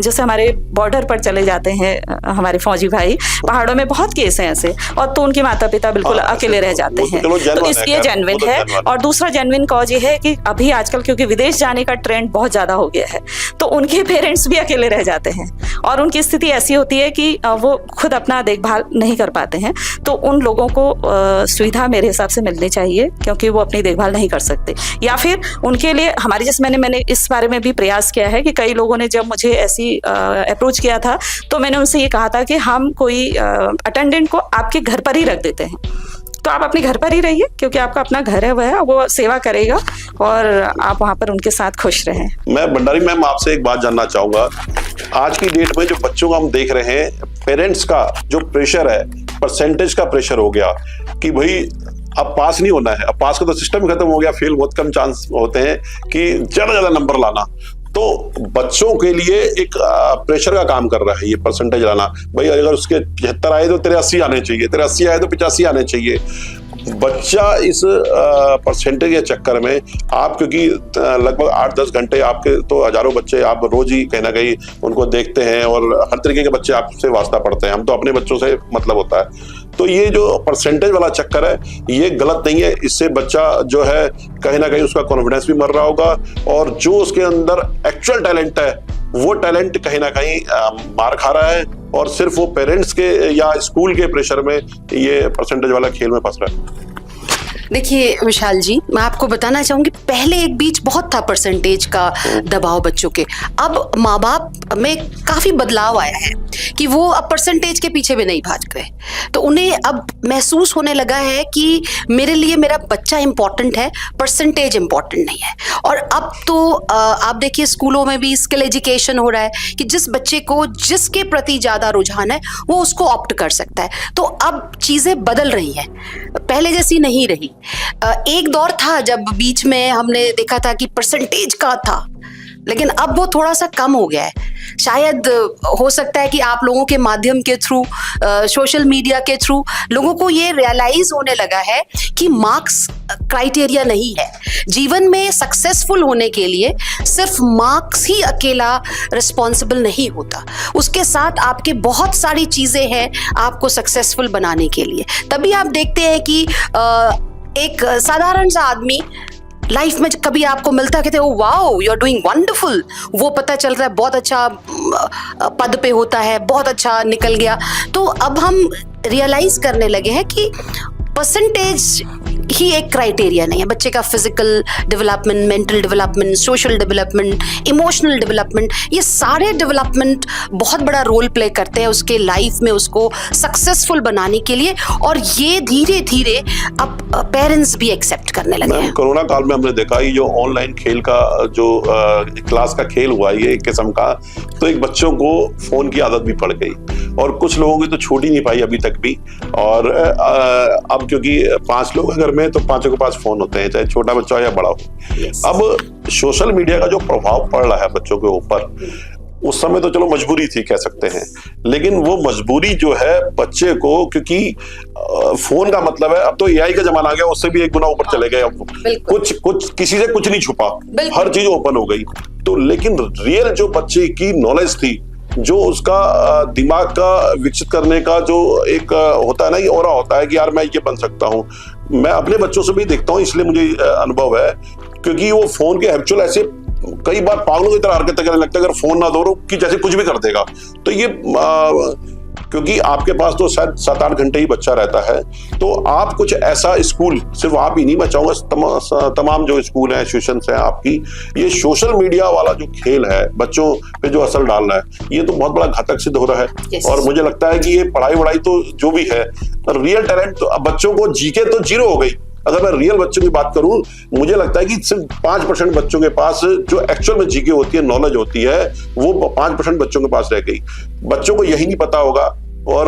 जैसे हमारे बॉर्डर पर चले जाते हैं हमारे फौजी भाई, पहाड़ों में बहुत केस हैं ऐसे, और तो उनके माता पिता बिल्कुल अकेले रह जाते हैं, तो इसलिए जेन्युइन है। और दूसरा जेन्युइन कॉज ये है कि अभी आजकल क्योंकि विदेश जाने का ट्रेंड बहुत ज्यादा हो गया है, तो उनके पेरेंट्स भी अकेले रह जाते हैं और उनकी स्थिति ऐसी होती है कि वो खुद अपना देखभाल नहीं कर पाते हैं। तो उन लोगों को सुविधा मेरे हिसाब से मिलनी चाहिए, क्योंकि वो अपनी देखभाल नहीं कर सकते। या फिर उनके लिए हमारे जैसे मैंने इस बारे में भी प्रयास किया है कि कई लोगों ने जब मुझे ऐसी अप्रोच किया था, तो मैंने उनसे ये कहा था कि हम कोई अटेंडेंट को आपके घर पर ही रख देते हैं, तो आप अपने घर पर ही रहिए, क्योंकि आपका अपना घर है, वो सेवा करेगा और आप वहाँ पर उनके साथ खुश रहें। मैं भंडारी मैम आपसे एक बात जानना चाहूंगा, आज की डेट में जो बच्चों को हम देख रहे हैं, पेरेंट्स का जो प्रेशर है, परसेंटेज का प्रेशर हो गया कि भाई अब पास नहीं होना है, अब पास का तो सिस्टम खत्म हो गया, फेल बहुत कम चांस होते हैं कि ज्यादा नंबर लाना, तो बच्चों के लिए एक प्रेशर का काम कर रहा है ये परसेंटेज लाना। भाई अगर उसके 75 आए तो तेरे 80 आने चाहिए, तेरे 80 आए तो 85 आने चाहिए। बच्चा इस परसेंटेज के चक्कर में आप, क्योंकि लगभग 8-10 घंटे आपके तो हजारों बच्चे आप रोज ही कहीं ना कहीं उनको देखते हैं और हर तरीके के बच्चे आपसे वास्ता पड़ते हैं, हम तो अपने बच्चों से मतलब होता है। तो ये जो परसेंटेज वाला चक्कर है ये गलत नहीं है, इससे बच्चा जो है कहीं ना कहीं उसका कॉन्फिडेंस भी मर रहा होगा और जो उसके अंदर एक्चुअल टैलेंट है वो टैलेंट कहीं ना कहीं मार खा रहा है और सिर्फ वो पेरेंट्स के या स्कूल के प्रेशर में ये परसेंटेज वाला खेल में फंस रहा है। देखिए विशाल जी, मैं आपको बताना चाहूंगी, पहले एक बीच बहुत था परसेंटेज का दबाव बच्चों के, अब माँ बाप में काफी बदलाव आया है कि वो अब परसेंटेज के पीछे भी नहीं भाग गए, तो उन्हें अब महसूस होने लगा है कि मेरे लिए मेरा बच्चा इंपॉर्टेंट है, परसेंटेज इंपॉर्टेंट नहीं है। और अब तो आप देखिए स्कूलों में भी स्किल एजुकेशन हो रहा है कि जिस बच्चे को जिसके प्रति ज्यादा रुझान है वो उसको ऑप्ट कर सकता है। तो अब चीजें बदल रही हैं, पहले जैसी नहीं रही। एक दौर था जब बीच में हमने देखा था कि परसेंटेज का था, लेकिन अब वो थोड़ा सा कम हो गया है। शायद हो सकता है कि आप लोगों के माध्यम के थ्रू, सोशल मीडिया के थ्रू लोगों को ये रियलाइज होने लगा है कि मार्क्स क्राइटेरिया नहीं है। जीवन में सक्सेसफुल होने के लिए सिर्फ मार्क्स ही अकेला रिस्पॉन्सिबल नहीं होता, उसके साथ आपके बहुत सारी चीजें हैं आपको सक्सेसफुल बनाने के लिए। तभी आप देखते हैं कि एक साधारण सा आदमी लाइफ में कभी आपको मिलता कहते हो wow you are doing wonderful, वो पता चल रहा है बहुत अच्छा पद पे होता है, बहुत अच्छा निकल गया। तो अब हम रियलाइज करने लगे हैं कि परसेंटेज ही एक क्राइटेरिया नहीं है। बच्चे का physical development, mental development, social development, emotional development, ये सारे डेवलपमेंट बहुत बड़ा रोल प्ले करते हैं उसके लाइफ में, उसको सक्सेसफुल बनाने के लिए। और ये धीरे धीरे अब पेरेंट्स भी एक्सेप्ट करने लगे हैं। कोरोना काल में हमने देखा ये जो ऑनलाइन खेल का जो क्लास का खेल हुआ ये एक किस्म का, तो एक बच्चों को फोन की आदत भी पड़ गई और कुछ लोगों की तो छूट ही नहीं पाई अभी तक भी। और अब क्योंकि 5 लोग घर में, तो 5 के पास फोन होते हैं, चाहे छोटा बच्चा हो या बड़ा हो। अब सोशल मीडिया का जो प्रभाव पड़ रहा है बच्चों के ऊपर, उस समय तो चलो मजबूरी थी कह सकते हैं, लेकिन वो मजबूरी जो है बच्चे को, क्योंकि फोन का मतलब है, अब तो एआई का जमाना आ गया, उससे भी एक गुना ऊपर चले गए। अब कुछ किसी से कुछ नहीं छुपा, हर चीज ओपन हो गई। तो लेकिन रियल जो बच्चे की नॉलेज थी, जो उसका दिमाग का विकसित करने का जो एक होता है ना, ये ऑरा होता है कि यार मैं ये बन सकता हूँ। मैं अपने बच्चों से भी देखता हूँ, इसलिए मुझे अनुभव है, क्योंकि वो फोन के हैबिचुअल ऐसे कई बार पागलों की तरह हरकतें करने लगता है, अगर फोन ना दो कि जैसे कुछ भी कर देगा। तो ये क्योंकि आपके पास तो शायद 7-8 घंटे ही बच्चा रहता है, तो आप कुछ ऐसा स्कूल, सिर्फ आप ही नहीं, मैं चाहूंगा तमाम जो स्कूल हैं, इंस्टीट्यूशंस हैं आपकी, ये सोशल मीडिया वाला जो खेल है बच्चों पे जो असर डाल रहा है, ये तो बहुत बड़ा घातक सिद्ध हो रहा है। Yes. और मुझे लगता है कि ये पढ़ाई तो जो भी है, रियल टैलेंट तो बच्चों को जीके तो 0 हो गई। अगर मैं रियल बच्चों की बात करूं, मुझे लगता है कि सिर्फ 5% बच्चों के पास जो एक्चुअल में जीके होती है, नॉलेज होती है, वो 5% बच्चों के पास रह गई। बच्चों को यही नहीं पता होगा और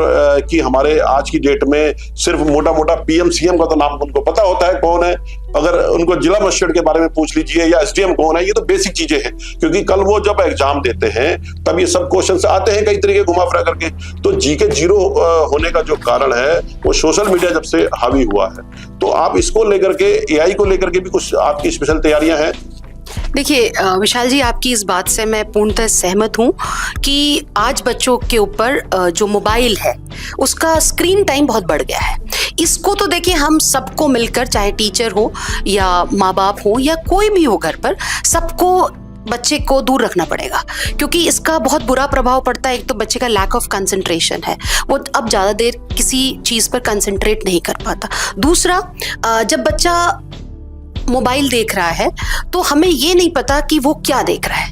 कि हमारे आज की डेट में सिर्फ मोटा मोटा पीएम सीएम का तो नाम उनको पता होता है कौन है। अगर उनको जिला मजिस्ट्रेट के बारे में पूछ लीजिए या एसडीएम कौन है, ये तो बेसिक चीजें हैं, क्योंकि कल वो जब एग्जाम देते हैं तब ये सब क्वेश्चंस आते हैं कई तरीके घुमा फिरा करके। तो जीके 0 होने का जो कारण है वो सोशल मीडिया जब से हावी हुआ है। तो आप इसको लेकर के, एआई को लेकर के भी कुछ आपकी स्पेशल तैयारियां हैं? देखिए विशाल जी, आपकी इस बात से मैं पूर्णतः सहमत हूँ कि आज बच्चों के ऊपर जो मोबाइल है उसका स्क्रीन टाइम बहुत बढ़ गया है। इसको तो देखिए हम सबको मिलकर, चाहे टीचर हो या माँ बाप हो या कोई भी हो घर पर, सबको बच्चे को दूर रखना पड़ेगा, क्योंकि इसका बहुत बुरा प्रभाव पड़ता है। एक तो बच्चे का लैक ऑफ कंसंट्रेशन है, वो अब ज़्यादा देर किसी चीज़ पर कंसंट्रेट नहीं कर पाता। दूसरा, जब बच्चा मोबाइल देख रहा है तो हमें ये नहीं पता कि वो क्या देख रहा है,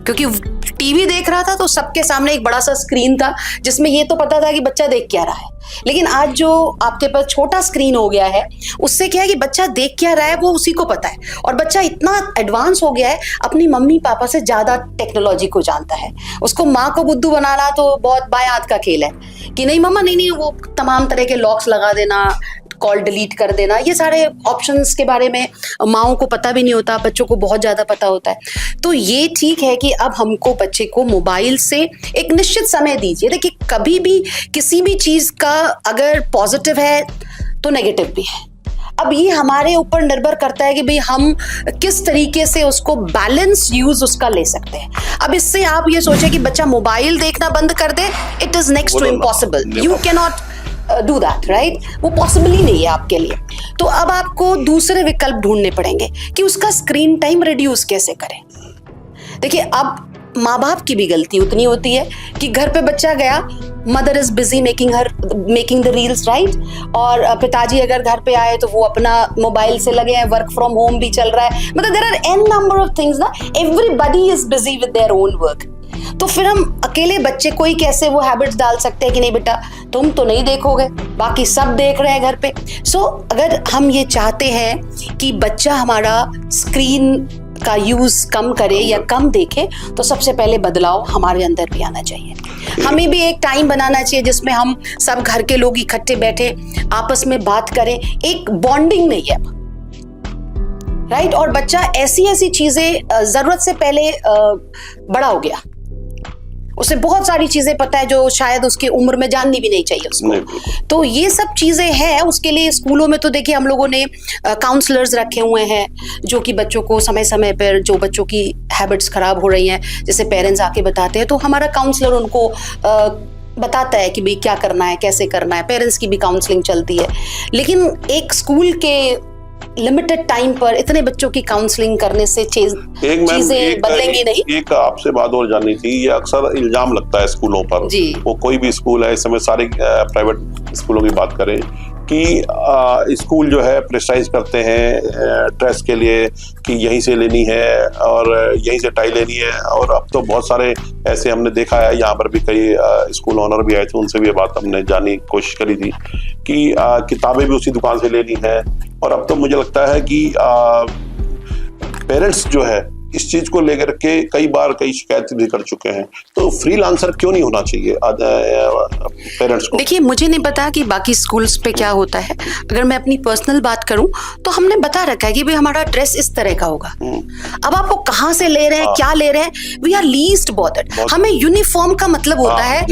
क्योंकि टीवी देख रहा था तो सबके सामने एक बड़ा सा स्क्रीन था जिसमें ये तो पता था कि बच्चा देख क्या रहा है। लेकिन आज जो आपके पास छोटा स्क्रीन हो गया है, उससे क्या है कि बच्चा देख क्या रहा है वो उसी को पता है, और बच्चा इतना एडवांस हो गया है, अपनी मम्मी पापा से ज्यादा टेक्नोलॉजी को जानता है। उसको माँ को बुद्धू बनाना तो बहुत बायात का खेल है कि नहीं मम्मा, नहीं, वो तमाम तरह के लॉक्स लगा देना, कॉल डिलीट कर देना, ये सारे ऑप्शंस के बारे में माओं को पता भी नहीं होता, बच्चों को बहुत ज़्यादा पता होता है। तो ये ठीक है कि अब हमको बच्चे को मोबाइल से एक निश्चित समय दीजिए। देखिए, कभी भी किसी भी चीज़ का अगर पॉजिटिव है तो नेगेटिव भी है। अब ये हमारे ऊपर निर्भर करता है कि भाई हम किस तरीके से उसको बैलेंस यूज उसका ले सकते हैं। अब इससे आप ये सोचे कि बच्चा मोबाइल देखना बंद कर दे, it is next to impossible. You can not do that, right? वो पॉसिबल ही नहीं है आपके लिए। तो अब आपको दूसरे विकल्प ढूंढने पड़ेंगे कि उसका स्क्रीन टाइम रिड्यूस कैसे करें। देखिए, अब माँ बाप की भी गलती उतनी होती है कि घर पे बच्चा गया, mother is busy making the reels, right? और पिताजी अगर घर पे आए तो वो अपना मोबाइल से लगे हैं, वर्क फ्रॉम होम भी चल रहा है, मतलब there are an number of things ना, everybody is busy with their own work. तो फिर हम अकेले बच्चे को ही कैसे वो हैबिट्स डाल सकते हैं कि नहीं बेटा तुम तो नहीं देखोगे, बाकी सब देख रहे हैं घर पे। सो अगर हम ये चाहते हैं कि बच्चा हमारा स्क्रीन का यूज कम करे या कम देखे, तो सबसे पहले बदलाव हमारे अंदर भी आना चाहिए। हमें भी एक टाइम बनाना चाहिए जिसमें हम सब घर के लोग इकट्ठे बैठे आपस में बात करें। एक बॉन्डिंग नहीं है, राइट? और बच्चा ऐसी चीजें जरूरत से पहले बड़ा हो गया, उसे बहुत सारी चीजें पता है जो शायद उसकी उम्र में जाननी भी नहीं चाहिए उसको। तो ये सब चीजें हैं। उसके लिए स्कूलों में तो देखिए हम लोगों ने काउंसलर्स रखे हुए हैं जो कि बच्चों को समय समय पर जो बच्चों की हैबिट्स खराब हो रही हैं, जैसे पेरेंट्स आके बताते हैं, तो हमारा काउंसलर उनको बताता है कि भाई क्या करना है, कैसे करना है। पेरेंट्स की भी काउंसलिंग चलती है। लेकिन एक स्कूल के लिमिटेड टाइम पर इतने बच्चों की काउंसलिंग करने से चीजें बदलेंगी नहीं। एक आपसे बात और जाननी थी, ये अक्सर इल्जाम लगता है स्कूलों पर, वो कोई भी स्कूल है, इस समय सारे प्राइवेट स्कूलों की बात करें कि स्कूल जो है प्रेस्टाइज करते हैं ड्रेस के लिए कि यहीं से लेनी है और यहीं से टाई लेनी है। और अब तो बहुत सारे ऐसे हमने देखा है, यहाँ पर भी कई स्कूल ऑनर भी आए थे, उनसे भी ये बात हमने जानी कोशिश करी थी कि किताबें भी उसी दुकान से लेनी है। और अब तो मुझे लगता है कि पेरेंट्स जो है इस चीज को लेकर के कई बार कई शिकायत भी कर चुके हैं, तो फ्रीलांसर क्यों नहीं होना चाहिए पेरेंट्स को? देखिए, मुझे नहीं पता कि बाकी स्कूल्स पे क्या होता है। अगर मैं अपनी पर्सनल बात करूं तो हमने बता रखा है कि भाई हमारा ड्रेस इस तरह का होगा। अब आप वो कहाँ से ले रहे हैं, क्या ले रहे हैं, वी आर लीस्ट बॉदर्ड। हमें यूनिफॉर्म का मतलब होता है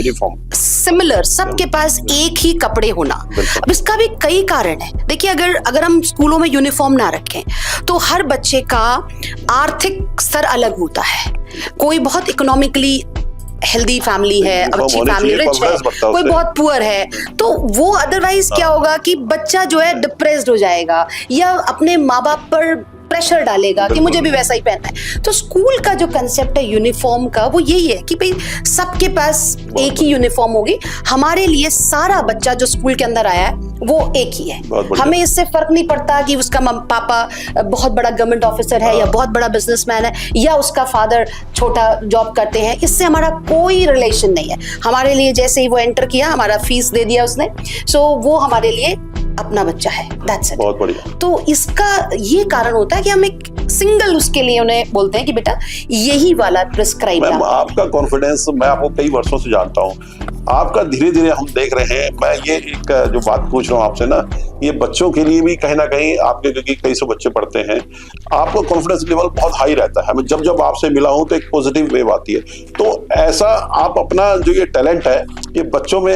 सिमिलर, सबके पास एक ही कपड़े होना। अब इसका भी कई कारण है। देखिए, अगर हम स्कूलों में यूनिफॉर्म ना रखें तो हर बच्चे का आर्थिक स्तर अलग होता है। कोई बहुत इकोनॉमिकली हेल्दी फैमिली है, अच्छी फैमिली, रिच है, कोई बहुत पुअर है, तो वो अदरवाइज क्या होगा कि बच्चा जो है डिप्रेस्ड हो जाएगा या अपने माँ बाप पर प्रेशर डालेगा कि मुझे भी वैसा ही पहनना है। तो स्कूल का जो कंसेप्ट है यूनिफॉर्म का, वो यही है कि भाई सबके पास एक ही यूनिफॉर्म होगी। हमारे लिए सारा बच्चा जो स्कूल के अंदर आया है वो एक ही है। हमें इससे फर्क नहीं पड़ता कि उसका पापा बहुत बड़ा गवर्नमेंट ऑफिसर है या बहुत बड़ा बिजनेसमैन है या उसका फादर छोटा जॉब करते हैं, इससे हमारा कोई रिलेशन नहीं है। हमारे लिए जैसे ही वो एंटर किया, हमारा फीस दे दिया उसने, सो वो हमारे लिए अपना बच्चा है, दैट्स इट। बहुत बढ़िया। तो इसका ये कारण होता है कि हम एक सिंगल उसके लिए उन्हें बोलते हैं कि बेटा यही वाला प्रिस्क्राइब। आपका कॉन्फिडेंस मैं आपको कई वर्षों से जानता हूँ, आपका धीरे धीरे हम देख रहे हैं। मैं ये एक जो बात पूछ रहा हूँ आपसे ना, ये बच्चों के लिए भी कहीं ना कहीं आपके, क्योंकि कई सौ बच्चे पढ़ते हैं, आपका कॉन्फिडेंस लेवल बहुत हाई रहता है। मैं जब आपसे मिला हूँ तो एक पॉजिटिव वेव आती है। तो ऐसा आप अपना जो ये टैलेंट है ये बच्चों में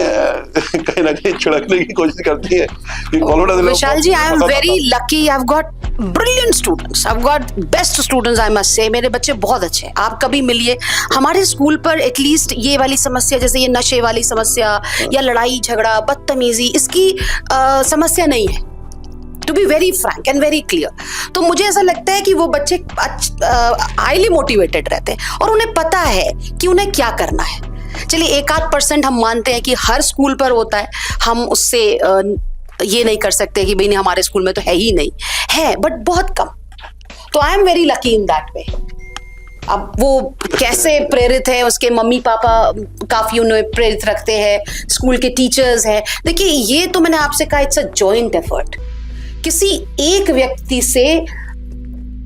कहीं ना कहीं छिड़कने की कोशिश करती है कि confidence. Vishal ji, I am very lucky, I have got brilliant students, I have got best students, I must say. मेरे बच्चे बहुत अच्छे हैं। आप कभी मिलिए हमारे स्कूल पर, एटलीस्ट ये वाली समस्या, जैसे ये नशे वाली समस्या या लड़ाई झगड़ा बदतमीजी, इसकी समस्या नहीं है, to be very frank and very clear. तो मुझे ऐसा लगता है कि वो बच्चे हाईली मोटिवेटेड रहते हैं और उन्हें पता है कि उन्हें क्या करना है। चलिए 1-8% हम मानते हैं कि हर स्कूल पर होता है, हम उससे ये नहीं कर सकते कि भाई नहीं हमारे स्कूल में तो है ही नहीं, है बट बहुत कम। तो आई am very lucky in that way. अब वो कैसे प्रेरित है, उसके मम्मी पापा काफी उन्हें प्रेरित रखते हैं, स्कूल के टीचर्स हैं। देखिए, ये तो मैंने आपसे कहा इट्स अ जॉइंट एफर्ट। किसी एक व्यक्ति से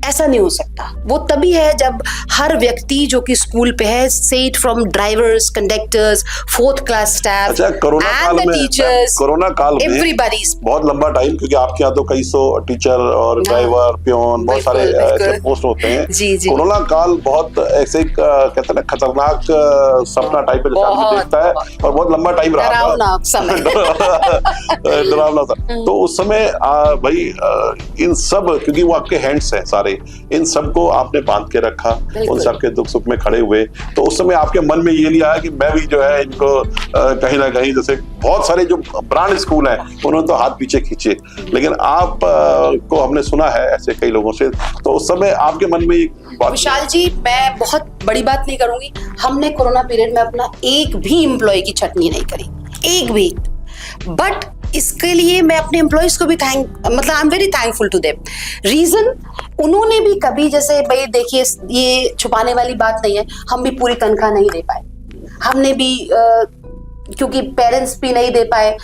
ऐसा नहीं हो सकता। वो तभी है जब हर व्यक्ति जो कि स्कूल पे है, से it from drivers, conductors, 4th class staff and the teachers, corona काल में एवरीबॉडी, बहुत लंबा टाइम, क्योंकि आपके यहाँ तो कई सौ टीचर और ड्राइवर, पियोन, बहुत सारे ऐसे पोस्ट होते हैं। जी जी। कोरोना काल बहुत ऐसे कहते हैं ना खतरनाक सपना टाइप में देखता है और बहुत लंबा टाइम रहा, डरावना था। तो उस समय भाई इन सब, क्योंकि वो आपके हैंड्स हैं सारे, इन सबको आपने बांध के रखा, उन सबके दुख सुख में खड़े हुए। तो उस समय आपके मन में ये नहीं आया कि मैं भी जो है इनको कहीं ना कहीं, जैसे बहुत सारे जो ब्रांड स्कूल हैं उन्होंने तो हाथ पीछे खींचे, लेकिन आप को हमने सुना है ऐसे कई लोगों से, तो उस समय आपके मन में एक बात। विशाल जी, मैं बहुत बड़ी बात नहीं करूंगी, हमने कोरोना पीरियड में अपना एक भी एम्प्लॉय की छटनी नहीं करी, एक भी। बट इसके लिए मैं अपने एम्प्लॉयज को भी I am very thankful to them. Reason, उन्होंने भी कभी, जैसे भाई देखिए ये छुपाने वाली बात नहीं है, हम भी पूरी तनख्वाह नहीं दे पाए, हमने भी क्योंकि पेरेंट्स भी नहीं दे पाए।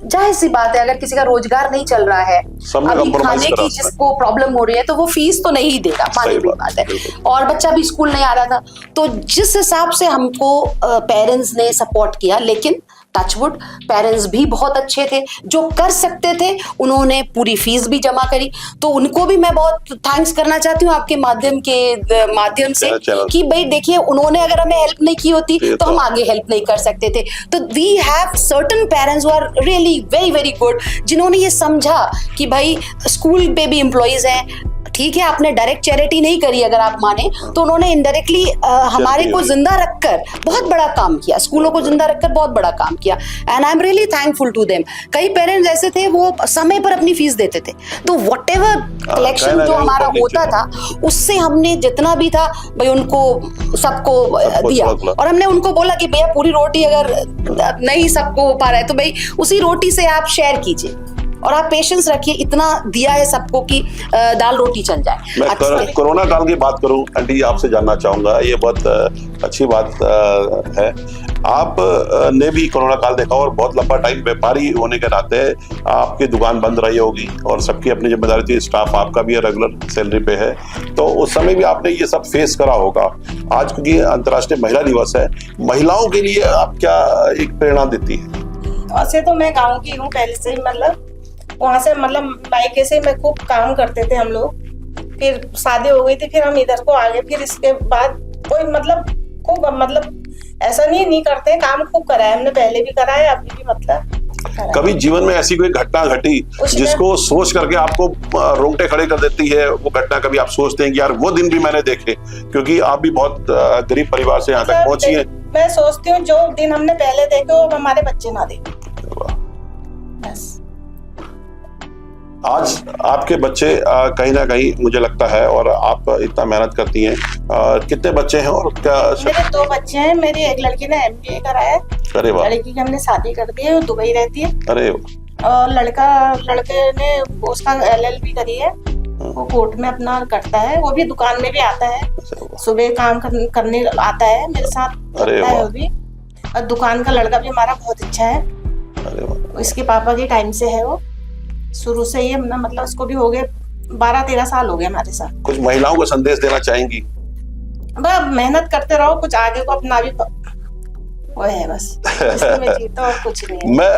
जाहिर सी बात है, अगर किसी का रोजगार नहीं चल रहा है, अभी खाने की जिसको प्रॉब्लम हो रही है, तो वो फीस तो नहीं देगा, मानी हुई बात है, और बच्चा भी स्कूल नहीं आ रहा था। तो जिस हिसाब से हमको पेरेंट्स ने सपोर्ट किया, लेकिन टचवुड पेरेंट्स भी बहुत अच्छे थे, जो कर सकते थे उन्होंने पूरी फीस भी जमा करी। तो उनको भी मैं बहुत थैंक्स करना चाहती हूँ आपके माध्यम से कि भाई देखिए, उन्होंने अगर हमें हेल्प नहीं की होती तो हम आगे हेल्प नहीं कर सकते थे। तो we have certain parents who are really very very good, जिन्होंने ये समझा कि भाई स्कूल पे भी एम्प्लॉइज हैं, ठीक है आपने डायरेक्ट चैरिटी नहीं करी अगर आप माने, तो उन्होंने इनडायरेक्टली हमारे को जिंदा रखकर बहुत बड़ा काम किया, स्कूलों को जिंदा रखकर बहुत बड़ा काम किया, and I am really thankful to them. कई पेरेंट्स ऐसे थे वो समय पर अपनी फीस देते थे, तो व्हाटएवर कलेक्शन जो हमारा होता था उससे हमने जितना भी था भाई उनको सबको दिया, और हमने उनको बोला कि भैया पूरी रोटी अगर नहीं सबको हो पा रहा है तो भाई उसी रोटी से आप शेयर कीजिए। और आप पेशेंस रखिए, इतना दिया है सबको कि दाल रोटी चल जाए। मैं कोरोना काल की बात करूं, आंटी आपसे जानना चाहूंगा, ये बहुत अच्छी बात है। आप ने भी कोरोना काल देखा और बहुत लंबा टाइम व्यापारी होने के नाते आपकी दुकान बंद रही होगी और सबकी अपनी जिम्मेदारी थी, स्टाफ आपका भी रेगुलर सैलरी पे है, तो उस समय भी आपने ये सब फेस करा होगा। आज क्योंकि अंतर्राष्ट्रीय महिला दिवस है, महिलाओं के लिए आप क्या एक प्रेरणा देती है? वैसे तो मैं गाँव की हूँ पहले से ही, मतलब वहाँ से मतलब मायके से मैं खूब काम करते थे हम लोग। फिर शादी हो गई थी, फिर हम इधर को आ गए। फिर इसके बाद कोई मतलब खूब मतलब ऐसा नहीं करते, काम खूब करा है हमने, पहले भी करा है, अभी भी मतलब। कभी जीवन में ऐसी कोई घटना घटी जिसको सोच करके आपको रोंगटे खड़े कर देती है? वो घटना कभी आप सोचते हैं कि यार वो दिन भी मैंने देखे, क्योंकि आप भी बहुत गरीब परिवार से यहाँ तक पहुंची हैं। मैं सोचती हूँ जो दिन हमने पहले देखे वो हमारे बच्चे ना देखें बस। आज आपके बच्चे कहीं ना कहीं मुझे लगता है, और आप इतना मेहनत करती हैं, कितने बच्चे हैं और क्या? मेरे 2 बच्चे हैं। मेरी एक लड़की ने MBA करा है, अरे वाह। लड़की की हमने शादी कर दी है, वो दुबई रहती है। अरे और लड़के ने उसका LLB करी है, वो कोर्ट में अपना करता है, वो भी दुकान में भी आता है, सुबह काम करने आता है मेरे साथ। अरे है वो भी। और दुकान का लड़का भी हमारा बहुत अच्छा है। अरे वाह। इसके पापा के टाइम से है वो, शुरू से ही मतलब उसको भी हो गए 12-13 साल हो गए हमारे साथ। कुछ महिलाओं को संदेश देना चाहेंगी? बस मेहनत करते रहो, कुछ आगे को अपना भी वो है बस, इसमें जीतो और कुछ नहीं है। मैं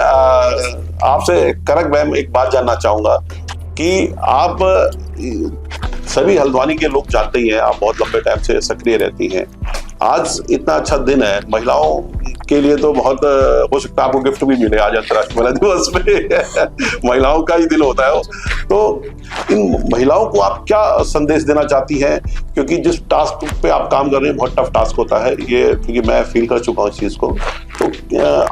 आपसे करक मैम एक बात जानना चाहूंगा कि आप सभी हल्द्वानी के लोग जानते ही हैं, आप बहुत लंबे टाइम से सक्रिय रहती हैं। आज इतना अच्छा दिन है महिलाओं के लिए, तो बहुत हो सकता है आपको गिफ्ट भी मिले आज अंतर्राष्ट्रीय महिला दिवस पे। महिलाओं का ही दिन होता है, तो इन महिलाओं को आप क्या संदेश देना चाहती हैं? क्योंकि जिस टास्क पे आप काम कर रहे हैं बहुत टफ टास्क होता है ये, क्योंकि मैं फील कर चुका हूँ इस चीज को। तो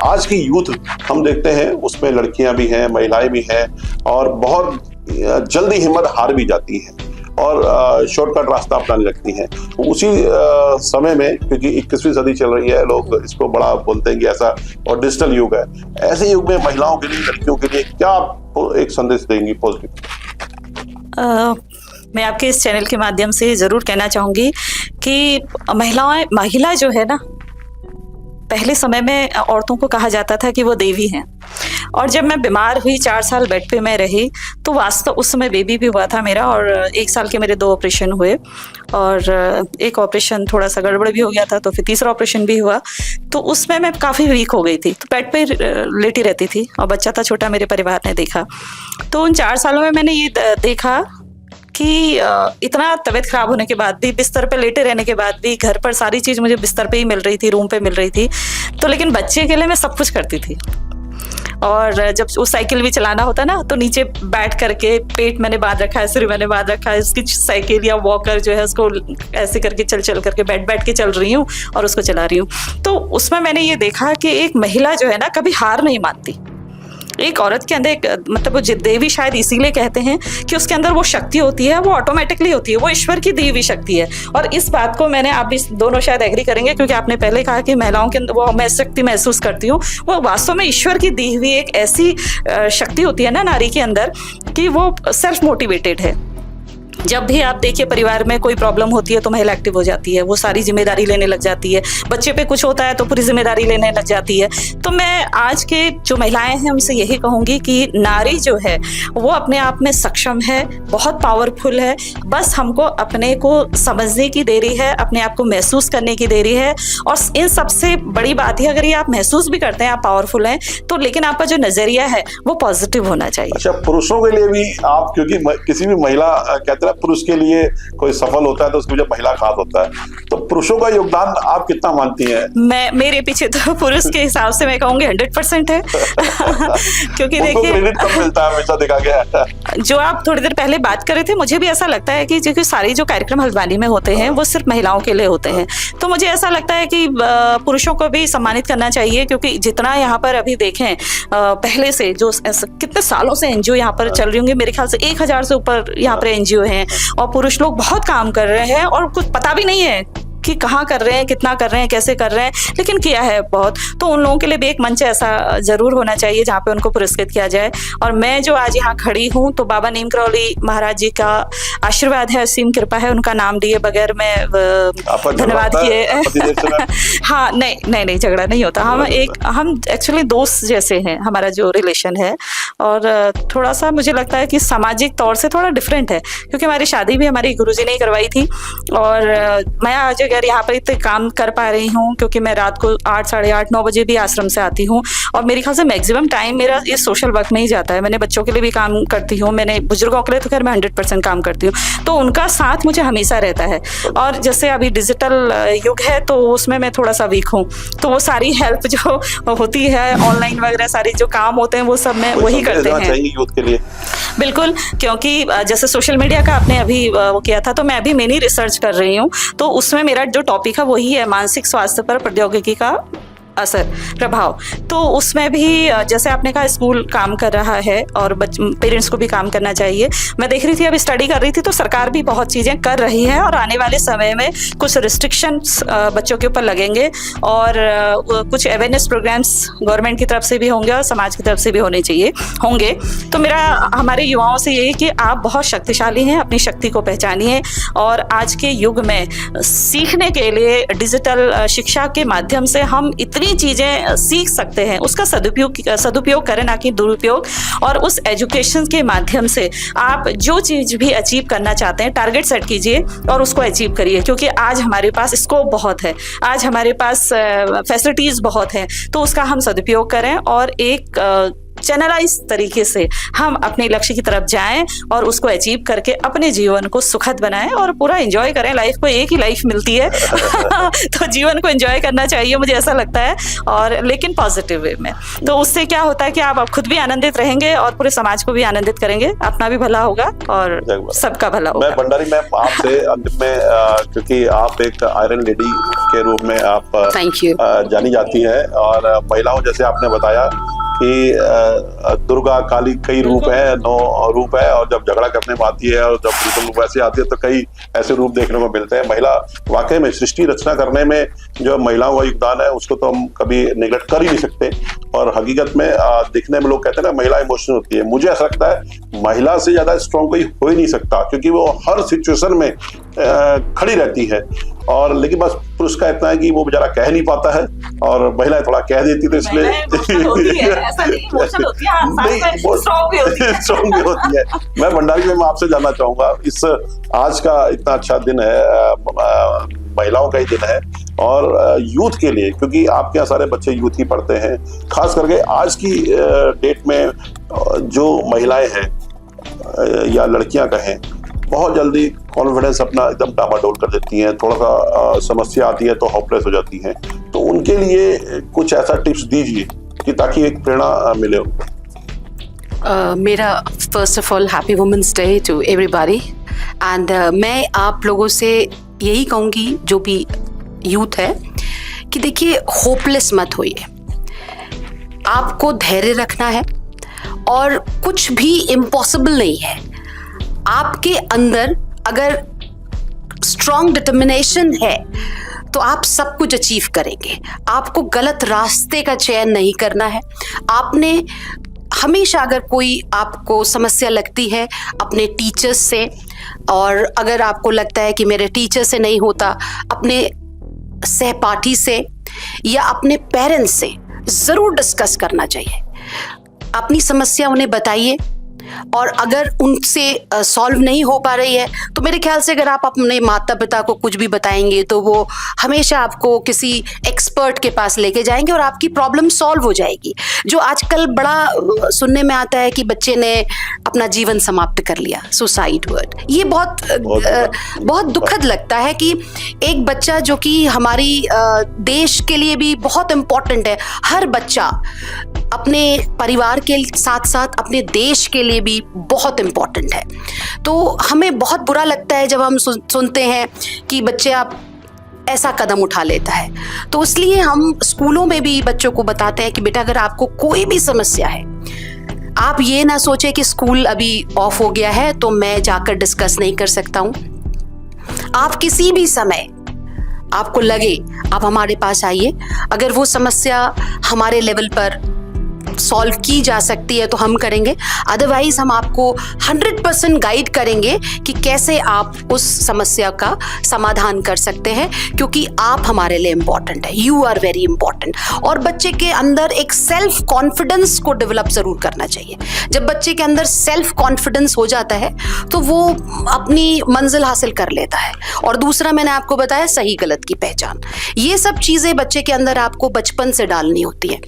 आज की यूथ हम देखते हैं उसमें लड़कियां भी हैं, महिलाएं भी हैं, और बहुत जल्दी हिम्मत हार भी जाती है और शॉर्टकट रास्ता अपनाने लगती हैं। उसी समय में, क्योंकि 21वीं सदी चल रही है, लोग इसको बड़ा बोलते हैं कि ऐसा, और डिजिटल युग है, ऐसे युग में महिलाओं के लिए, लड़कियों के लिए क्या आप एक संदेश देंगी पॉजिटिव? मैं आपके इस चैनल के माध्यम से जरूर कहना चाहूँगी कि महिला जो है ना, पहले समय में औरतों को कहा जाता था कि वो देवी हैं, और जब मैं बीमार हुई 4 साल बेड पे मैं रही, तो वास्तव उस समय बेबी भी हुआ था मेरा, और 1 साल के मेरे 2 ऑपरेशन हुए, और एक ऑपरेशन थोड़ा सा गड़बड़ भी हो गया था, तो फिर तीसरा ऑपरेशन भी हुआ। तो उसमें मैं काफ़ी वीक हो गई थी, तो बेड पे लेटी रहती थी, और बच्चा था छोटा, मेरे परिवार ने देखा। तो उन 4 सालों में मैंने ये देखा कि इतना तबीयत खराब होने के बाद भी, बिस्तर पे लेटे रहने के बाद भी, घर पर सारी चीज़ मुझे बिस्तर पे ही मिल रही थी, रूम पे मिल रही थी, तो लेकिन बच्चे के लिए मैं सब कुछ करती थी। और जब वो साइकिल भी चलाना होता ना, तो नीचे बैठ करके पेट मैंने बांध रखा है, सिर मैंने बांध रखा है, उसकी साइकिल या वॉकर जो है उसको ऐसे करके चल करके बैठ के चल रही हूँ और उसको चला रही हूँ। तो उसमें मैंने ये देखा कि एक महिला जो है ना, कभी हार नहीं मानती। एक औरत के अंदर एक मतलब वो देवी शायद इसीलिए कहते हैं कि उसके अंदर वो शक्ति होती है, वो ऑटोमेटिकली होती है, वो ईश्वर की दी हुई शक्ति है। और इस बात को मैंने, आप भी दोनों शायद एग्री करेंगे, क्योंकि आपने पहले कहा कि महिलाओं के अंदर वो मैं शक्ति महसूस करती हूँ, वो वास्तव में ईश्वर की दी हुई एक ऐसी शक्ति होती है ना नारी के अंदर, कि वो सेल्फ मोटिवेटेड है। जब भी आप देखिए परिवार में कोई प्रॉब्लम होती है तो महिला एक्टिव हो जाती है, वो सारी जिम्मेदारी लेने लग जाती है, बच्चे पे कुछ होता है तो पूरी जिम्मेदारी लेने लग जाती है। तो मैं आज के जो महिलाएं हैं उनसे यही कहूँगी कि नारी जो है वो अपने आप में सक्षम है, बहुत पावरफुल है, बस हमको अपने को समझने की देरी है, अपने आप को महसूस करने की देरी है। और इन सबसे बड़ी बात है, अगर ये आप महसूस भी करते हैं आप पावरफुल हैं, तो लेकिन आपका जो नजरिया है वो पॉजिटिव होना चाहिए। अच्छा, पुरुषों के लिए भी आप, क्योंकि किसी भी महिला कहते हैं पुरुष के लिए कोई सफल होता है तो उसके पीछे महिला खास होता है, तो पुरुषों का योगदान आप कितना मानती हैं? मेरे पीछे तो पुरुष के हिसाब से मैं कहूँगी 100% है। क्योंकि देखिए क्रेडिट कब मिलता है, हमेशा देखा गया है। जो आप थोड़ी देर पहले बात कर रहे थे, मुझे भी ऐसा लगता है कि क्योंकि सारी जो कार्यक्रम हल्द्वानी में होते हैं वो सिर्फ महिलाओं के लिए होते हैं, तो मुझे ऐसा लगता है कि पुरुषों को भी सम्मानित करना चाहिए। क्योंकि जितना यहाँ पर अभी देखें, पहले से जो कितने सालों से NGO यहाँ पर चल रही होंगी, मेरे ख्याल से 1000 से ऊपर यहाँ पर NGO हैं, और पुरुष लोग बहुत काम कर रहे हैं, और कुछ पता भी नहीं है कि कहाँ कर रहे हैं, कितना कर रहे हैं, कैसे कर रहे हैं, लेकिन किया है बहुत। तो उन लोगों के लिए भी एक मंच ऐसा जरूर होना चाहिए जहाँ पे उनको पुरस्कृत किया जाए। और मैं जो आज यहाँ खड़ी हूँ तो बाबा नीम करौली महाराज जी का आशीर्वाद है, असीम कृपा है, उनका नाम लिए बगैर मैं धन्यवाद किए। हाँ, नहीं झगड़ा नहीं होता। हम एक्चुअली दोस्त जैसे हैं, हमारा जो रिलेशन है। और थोड़ा सा मुझे लगता है कि सामाजिक तौर से थोड़ा डिफरेंट है, क्योंकि हमारी शादी भी हमारी गुरुजी ने ही करवाई थी। और मैं आज अगर यहाँ पर इतने काम कर पा रही हूँ क्योंकि मैं रात को 8, साढ़े 8, 9 बजे भी आश्रम से आती हूँ। और मेरे ख्याल से मैक्सिमम टाइम मेरा इस सोशल वर्क में ही जाता है। मैंने बच्चों के लिए भी काम करती हूँ, मैंने बुजुर्गों के लिए तो खैर मैं 100% काम करती हूँ। तो उनका साथ मुझे हमेशा रहता है। और जैसे अभी डिजिटल युग है तो उसमें मैं थोड़ा सा वीक हूँ, तो वो सारी हेल्प जो होती है ऑनलाइन वगैरह, सारी जो काम होते हैं वो सब मैं वही करते हैं यूथ के लिए। बिल्कुल, क्योंकि जैसे सोशल मीडिया का आपने अभी वो किया था, तो मैं अभी मिनी रिसर्च कर रही हूँ। तो उसमें मेरा जो टॉपिक है वही है मानसिक स्वास्थ्य पर प्रौद्योगिकी का असर, प्रभाव। तो उसमें भी जैसे आपने कहा स्कूल काम कर रहा है और पेरेंट्स को भी काम करना चाहिए। मैं देख रही थी, अभी स्टडी कर रही थी, तो सरकार भी बहुत चीज़ें कर रही है और आने वाले समय में कुछ रिस्ट्रिक्शंस बच्चों के ऊपर लगेंगे और कुछ अवेयरनेस प्रोग्राम्स गवर्नमेंट की तरफ से भी होंगे और समाज की तरफ से भी होंगे। तो मेरा हमारे युवाओं से यही कि आप बहुत शक्तिशाली हैं, अपनी शक्ति को पहचानिए। और आज के युग में सीखने के लिए डिजिटल शिक्षा के माध्यम से हम इतनी चीजें सीख सकते हैं, उसका सदुपयोग करें, ना कि दुरुपयोग। और उस एजुकेशन के माध्यम से आप जो चीज भी अचीव करना चाहते हैं, टारगेट सेट कीजिए और उसको अचीव करिए। क्योंकि आज हमारे पास स्कोप बहुत है, आज हमारे पास फैसिलिटीज बहुत हैं, तो उसका हम सदुपयोग करें और एक चैनलाइज तरीके से हम अपने लक्ष्य की तरफ जाएं और उसको अचीव करके अपने जीवन को सुखद बनाएं और पूरा एंजॉय करें। लाइफ को एक ही लाइफ मिलती है तो जीवन को एंजॉय करना चाहिए, मुझे ऐसा लगता है। और लेकिन पॉजिटिव वे में, तो उससे क्या होता है कि आप खुद भी आनंदित रहेंगे और पूरे समाज को भी आनंदित करेंगे, अपना भी भला होगा और सबका भला होगा। मैं भंडारी मैम आपसे अंतिम में, क्योंकि आप एक आयरन लेडी के रूप में आप जानी जाती है और महिलाओं जैसे आपने बताया कि दुर्गा काली कई रूप है, 9 रूप है, और जब झगड़ा करने में आती है और जब बिल्कुल वैसे आती है तो कई ऐसे रूप देखने को मिलते हैं। महिला वाकई में सृष्टि रचना करने में जो महिलाओं का योगदान है उसको तो हम कभी निगलेक्ट कर ही नहीं सकते। और हकीकत में दिखने में लोग कहते हैं ना महिला इमोशनल होती है, मुझे ऐसा लगता है महिला से ज्यादा स्ट्रॉन्ग कोई हो ही नहीं सकता, क्योंकि वो हर सिचुएशन में खड़ी रहती है। और लेकिन बस पुरुष का इतना है कि वो बेचारा कह नहीं पाता है और महिलाएं थोड़ा कह देती, तो इसलिए स्ट्रॉन्ग भी होती है। मैं भंडारी में आपसे जानना चाहूंगा, इस आज का इतना अच्छा दिन है, महिलाओं का ही दिन है और यूथ के लिए, क्योंकि आपके यहाँ सारे बच्चे यूथ ही पढ़ते हैं, खास करके आज की डेट में जो महिलाएं हैं या लड़कियां कहें, बहुत जल्दी कॉन्फिडेंस अपना एकदम डामाडोल कर देती हैं, थोड़ा सा समस्या आती है तो होपलेस हो जाती हैं। तो उनके लिए कुछ ऐसा टिप्स दीजिए कि ताकि एक प्रेरणा मिले उनको। मेरा first of all happy women's day to everybody. And मैं आप लोगों से यही कहूँगी, जो भी यूथ है, कि देखिए होपलेस मत होइए, आपको धैर्य रखना है और कुछ भी इम्पॉसिबल नहीं है। आपके अंदर अगर स्ट्रॉन्ग डिटर्मिनेशन है तो आप सब कुछ अचीव करेंगे। आपको गलत रास्ते का चयन नहीं करना है। आपने हमेशा, अगर कोई आपको समस्या लगती है, अपने टीचर्स से, और अगर आपको लगता है कि मेरे टीचर से नहीं होता, अपने सहपाठी से या अपने पेरेंट्स से ज़रूर डिस्कस करना चाहिए। अपनी समस्या उन्हें बताइए और अगर उनसे सॉल्व नहीं हो पा रही है तो मेरे ख्याल से अगर आप अपने माता पिता को कुछ भी बताएंगे तो वो हमेशा आपको किसी एक्सपर्ट के पास लेके जाएंगे और आपकी प्रॉब्लम सॉल्व हो जाएगी। जो आजकल बड़ा सुनने में आता है कि बच्चे ने अपना जीवन समाप्त कर लिया, सुसाइड वर्ड, ये बहुत दुखद लगता है कि एक बच्चा जो कि हमारी देश के लिए भी बहुत इम्पोर्टेंट है, हर बच्चा अपने परिवार के साथ साथ अपने देश के लिए भी बहुत इम्पोर्टेंट है। तो हमें बहुत बुरा लगता है जब हम सुनते हैं कि बच्चे आप ऐसा कदम उठा लेता है। तो इसलिए हम स्कूलों में भी बच्चों को बताते हैं कि बेटा अगर आपको कोई भी समस्या है, आप ये ना सोचे कि स्कूल अभी ऑफ हो गया है तो मैं जाकर डिस्कस नहीं कर सकता हूँ। आप किसी भी समय आपको लगे, आप हमारे पास आइए। अगर वो समस्या हमारे लेवल पर सॉल्व की जा सकती है तो हम करेंगे, अदरवाइज हम आपको 100% गाइड करेंगे कि कैसे आप उस समस्या का समाधान कर सकते हैं, क्योंकि आप हमारे लिए इम्पॉर्टेंट है, यू आर वेरी इंपॉर्टेंट। और बच्चे के अंदर एक सेल्फ कॉन्फिडेंस को डेवलप जरूर करना चाहिए। जब बच्चे के अंदर सेल्फ कॉन्फिडेंस हो जाता है तो वो अपनी मंजिल हासिल कर लेता है। और दूसरा मैंने आपको बताया सही गलत की पहचान, ये सब चीजें बच्चे के अंदर आपको बचपन से डालनी होती है।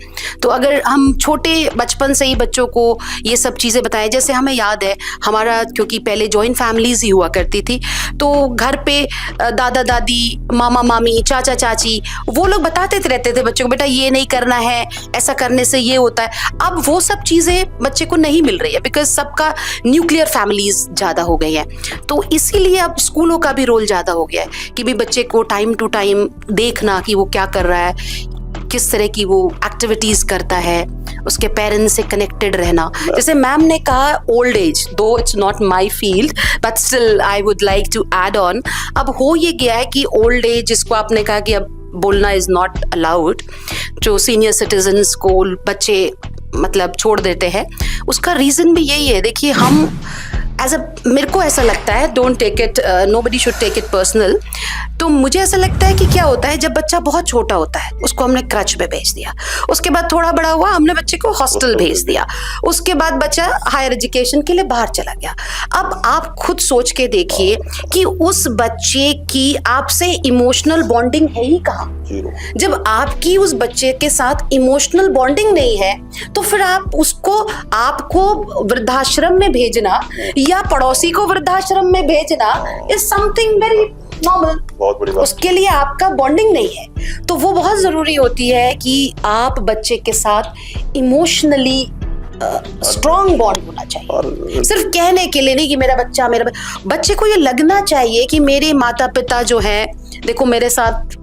तो अगर हम छोटे बचपन से ही बच्चों को ये सब चीजें बताएं, जैसे हमें याद है हमारा, क्योंकि पहले जॉइंट फैमिलीज ही हुआ करती थी, तो घर पे दादा दादी, मामा मामी, चाचा चाची, वो लोग बताते रहते थे बच्चों को, बेटा ये नहीं करना है, ऐसा करने से ये होता है। अब वो सब चीजें बच्चे को नहीं मिल रही है, बिकॉज सबका न्यूक्लियर फैमिलीज ज्यादा हो गई है। तो इसीलिए अब स्कूलों का भी रोल ज्यादा हो गया है कि भी बच्चे को टाइम टू टाइम देखना कि वो क्या कर रहा है, किस तरह की वो एक्टिविटीज करता है, उसके पेरेंट्स से कनेक्टेड रहना। जैसे मैम ने कहा old age, though it's not my field but still I would like to add on. अब हो ये गया है कि ओल्ड एज, जिसको आपने कहा कि अब बोलना इज नॉट अलाउड, जो सीनियर सिटीजन्स को बच्चे मतलब छोड़ देते हैं, उसका रीजन भी यही है। देखिए हम मेरे को ऐसा लगता है, don't take it, nobody should take it personal, तो मुझे ऐसा लगता है कि क्या होता है जब बच्चा बहुत छोटा होता है उसको हमने क्रच पे भेज दिया, उसके बाद थोड़ा बड़ा हुआ हमने बच्चे को हॉस्टल भेज दिया, उसके बाद बच्चा हायर एजुकेशन के लिए बाहर चला गया। अब आप खुद सोच के देखिए कि उस बच्चे की आपसे इमोशनल बॉन्डिंग है ही कहाँ। जब आपकी उस बच्चे के साथ इमोशनल बॉन्डिंग नहीं है तो फिर आपको वृद्धाश्रम में भेजना या पड़ोसी को वृद्धाश्रम में भेजना इज समथिंग वेरी नॉर्मल, बहुत बड़ी बात। उसके लिए आपका बॉन्डिंग नहीं है। तो वो बहुत जरूरी होती है कि आप बच्चे के साथ इमोशनली स्ट्रॉन्ग बॉन्ड होना चाहिए, सिर्फ कहने के लिए नहीं कि मेरा बच्चे को ये लगना चाहिए कि मेरे माता पिता जो हैं, देखो मेरे साथ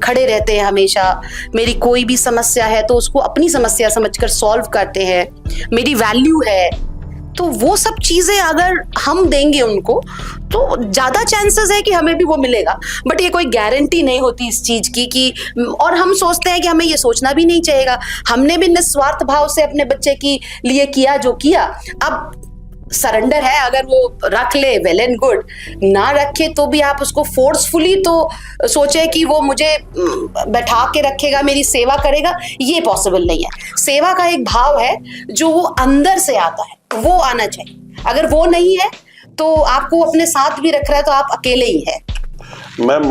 खड़े रहते हैं हमेशा, मेरी कोई भी समस्या है तो उसको अपनी समस्या समझकर सॉल्व करते हैं, मेरी वैल्यू है। तो वो सब चीजें अगर हम देंगे उनको तो ज्यादा चांसेस है कि हमें भी वो मिलेगा। बट ये कोई गारंटी नहीं होती इस चीज की कि, और हम सोचते हैं कि हमें ये सोचना भी नहीं चाहिएगा। हमने भी निस्वार्थ भाव से अपने बच्चे के लिए किया जो किया, अब सरेंडर है, अगर वो रख ले वेल एंड गुड, ना रखे तो भी आप उसको फोर्सफुली तो सोचे कि वो मुझे बैठा के रखेगा, मेरी सेवा करेगा, ये पॉसिबल नहीं है। सेवा का एक भाव है जो वो अंदर से आता है, वो आना चाहिए। अगर वो नहीं है तो आपको अपने साथ भी रख रहा है तो आप अकेले ही है। मैम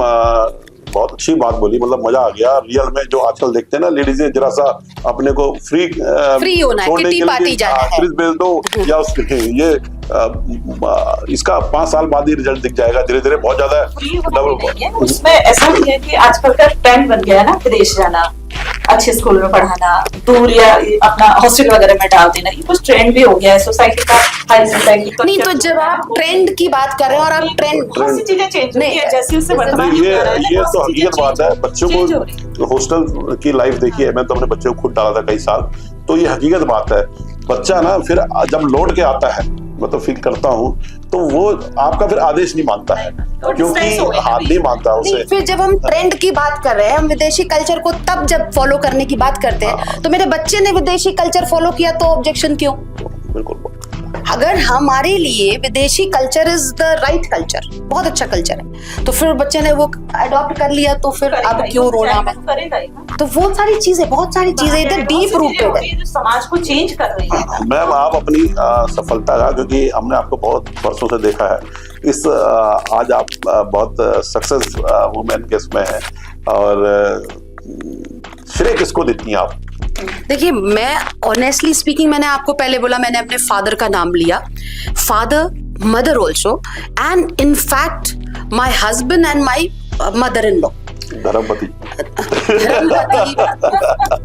बहुत अच्छी बात बोली, मतलब मजा आ गया। रियल में जो आजकल देखते हैं ना, लेडीजें जरा सा अपने को फ्री होना है, किटी पार्टी जाना है, भेज दो या ये इसका 5 साल बाद ही रिजल्ट दिख जाएगा, धीरे धीरे बहुत ज्यादा। उसमें ऐसा नहीं है कि आजकल का ट्रेंड बन गया है ना विदेश जाना, अच्छे स्कूल में पढ़ाना, दूर या अपना हॉस्टल वगैरह में डाल देना, ये कुछ ट्रेंड भी हो गया है सोसाइटी का, हाई सोसाइटी का। नहीं तो जब आप ट्रेंड की बात कर रहे हैं और आप ट्रेंड, बहुत सी चीजें चेंज हुई है, जैसे उससे ये तो हकीकत बात है। बच्चों को हॉस्टल की लाइफ देखिए, मैं तो अपने बच्चे को खुद डाला था कई साल, तो ये हकीकत बात है। बच्चा ना फिर जब लौट के आता है, मैं तो फील करता हूँ, तो वो आपका फिर आदेश नहीं मानता है, क्योंकि हाथ नहीं मानता उसे। फिर जब हम ट्रेंड की बात कर रहे हैं, हम विदेशी कल्चर को तब जब फॉलो करने की बात करते हैं, तो मेरे बच्चे ने विदेशी कल्चर फॉलो किया तो ऑब्जेक्शन क्यों? बिल्कुल। अगर हमारे लिए विदेशी culture is the right culture, बहुत अच्छा कल्चर है, तो फिर बच्चे ने वो अडॉप्ट कर लिया, तो फिर अब क्यों रोना है? तो वो सारी चीजें, बहुत सारी चीजें इधर डीप रूटेड है, समाज को चेंज कर रही है। मैम आप अपनी सफलता का, क्योंकि हमने आपको बहुत वर्षों से देखा है, इस आज आप बहुत सक्सेस वुमेन के इसमें है, और श्रेय किसको देती हैं आप? देखिए, मैं ऑनेस्टली स्पीकिंग, मैंने आपको पहले बोला, मैंने अपने फादर का नाम लिया, father, mother also, and in fact my husband and my mother in law. धर्मपति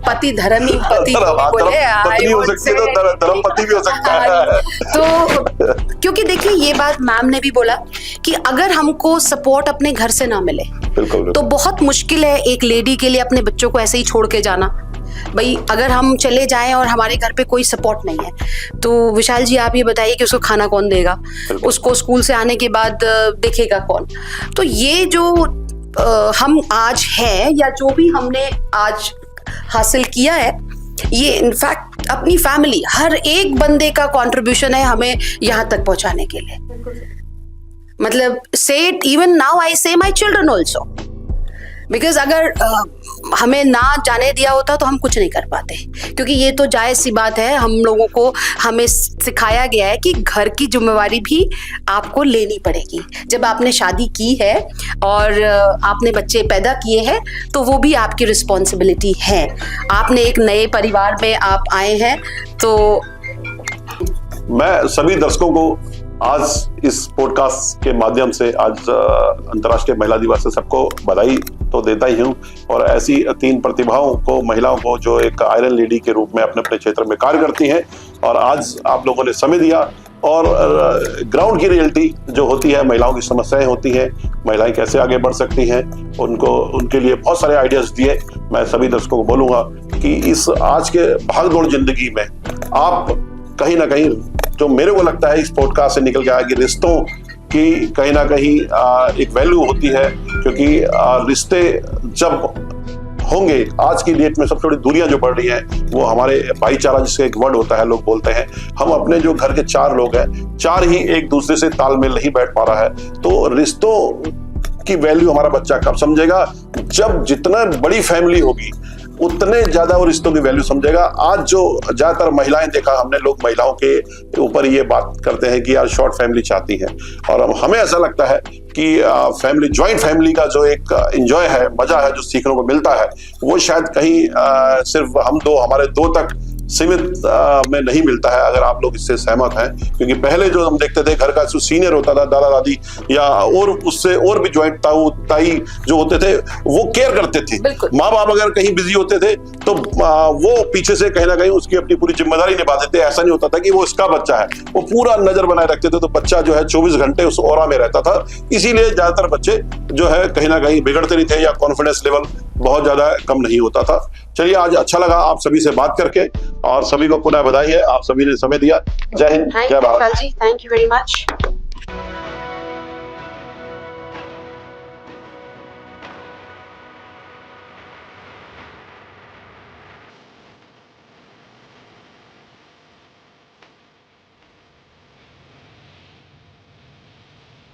पति धर्मी पति पत्नी हो सकती है तो धर्मपति भी हो सकता है। तो क्योंकि देखिए ये बात मैम ने भी बोला कि अगर हमको सपोर्ट अपने घर से ना मिले तो बहुत मुश्किल है एक लेडी के लिए अपने बच्चों को ऐसे ही छोड़ के जाना। भाई अगर हम चले जाएं और हमारे घर पे कोई सपोर्ट नहीं है तो विशाल जी आप ये बताइए कि उसको खाना कौन देगा, उसको स्कूल से आने के बाद देखेगा कौन। तो ये जो हम आज हैं या जो भी हमने आज हासिल किया है, ये इनफैक्ट अपनी फैमिली, हर एक बंदे का कंट्रीब्यूशन है हमें यहाँ तक पहुँचाने के लिए। मतलब से इट इवन नाउ आई से माई चिल्ड्रन ऑल्सो, बिकॉज अगर हमें ना जाने दिया होता तो हम कुछ नहीं कर पाते, क्योंकि ये तो जायज़ सी बात है, हम लोगों को हमें सिखाया गया है कि घर की जिम्मेवारी भी आपको लेनी पड़ेगी। जब आपने शादी की है और आपने बच्चे पैदा किए हैं तो वो भी आपकी रिस्पॉन्सिबिलिटी है। आपने एक नए परिवार में आप आए हैं। तो मैं सभी दर्शकों को आज इस पॉडकास्ट के माध्यम से आज अंतर्राष्ट्रीय महिला दिवस से सबको बधाई तो देता ही हूँ, और ऐसी 3 प्रतिभाओं को, महिलाओं को जो एक आयरन लेडी के रूप में अपने अपने क्षेत्र में कार्य करती हैं, और आज आप लोगों ने समय दिया और ग्राउंड की रियलिटी जो होती है, महिलाओं की समस्याएं होती हैं, महिलाएं कैसे आगे बढ़ सकती हैं, उनके लिए बहुत सारे आइडियाज दिए। मैं सभी दर्शकों को बोलूँगा कि इस आज के भागदौड़ जिंदगी में आप कहीं ना कहीं, जो मेरे को लगता है इस पॉडकास्ट से निकल के आया कि रिश्तों की कहीं ना कहीं एक वैल्यू होती है, क्योंकि रिश्ते जब होंगे, आज की डेट में सबसे बड़ी दूरियां जो बढ़ रही हैं वो हमारे भाईचारा, जिसका एक वर्ड होता है, लोग बोलते हैं, हम अपने जो घर के 4 लोग हैं, 4 ही एक दूसरे से तालमेल नहीं बैठ पा रहा है। तो रिश्तों की वैल्यू हमारा बच्चा कब समझेगा? जब जितना बड़ी फैमिली होगी उतने ज्यादा वो रिश्तों की वैल्यू समझेगा। आज जो ज्यादातर महिलाएं, देखा हमने, लोग महिलाओं के ऊपर ये बात करते हैं कि यार शॉर्ट फैमिली चाहती हैं, और हमें ऐसा लगता है कि फैमिली, ज्वाइंट फैमिली का जो एक एंजॉय है, मजा है, जो सीखने को मिलता है, वो शायद कहीं सिर्फ हमारे 2 तक सीमित में नहीं मिलता है। अगर आप लोग इससे सहमत हैं, क्योंकि पहले जो हम देखते थे, घर का जो सीनियर होता था, दादा दादी या और उससे और भी ज्वाइंट ताई जो होते थे, वो केयर करते थे। माँ बाप अगर कहीं बिजी होते थे तो वो पीछे से कहीं ना कहीं उसकी अपनी पूरी जिम्मेदारी निभाते थे। ऐसा नहीं होता था कि वो इसका बच्चा है, वो पूरा नजर बनाए रखते थे, तो बच्चा जो है 24 घंटे उस ऑरा में रहता था। इसीलिए ज्यादातर बच्चे जो है कहीं ना कहीं बिगड़ते नहीं थे, या कॉन्फिडेंस लेवल बहुत ज्यादा कम नहीं होता था। चलिए, आज अच्छा लगा आप सभी से बात करके, और सभी को पुनः बधाई है, आप सभी ने समय दिया। जय हिंद, जय Bharat. Thank you very much.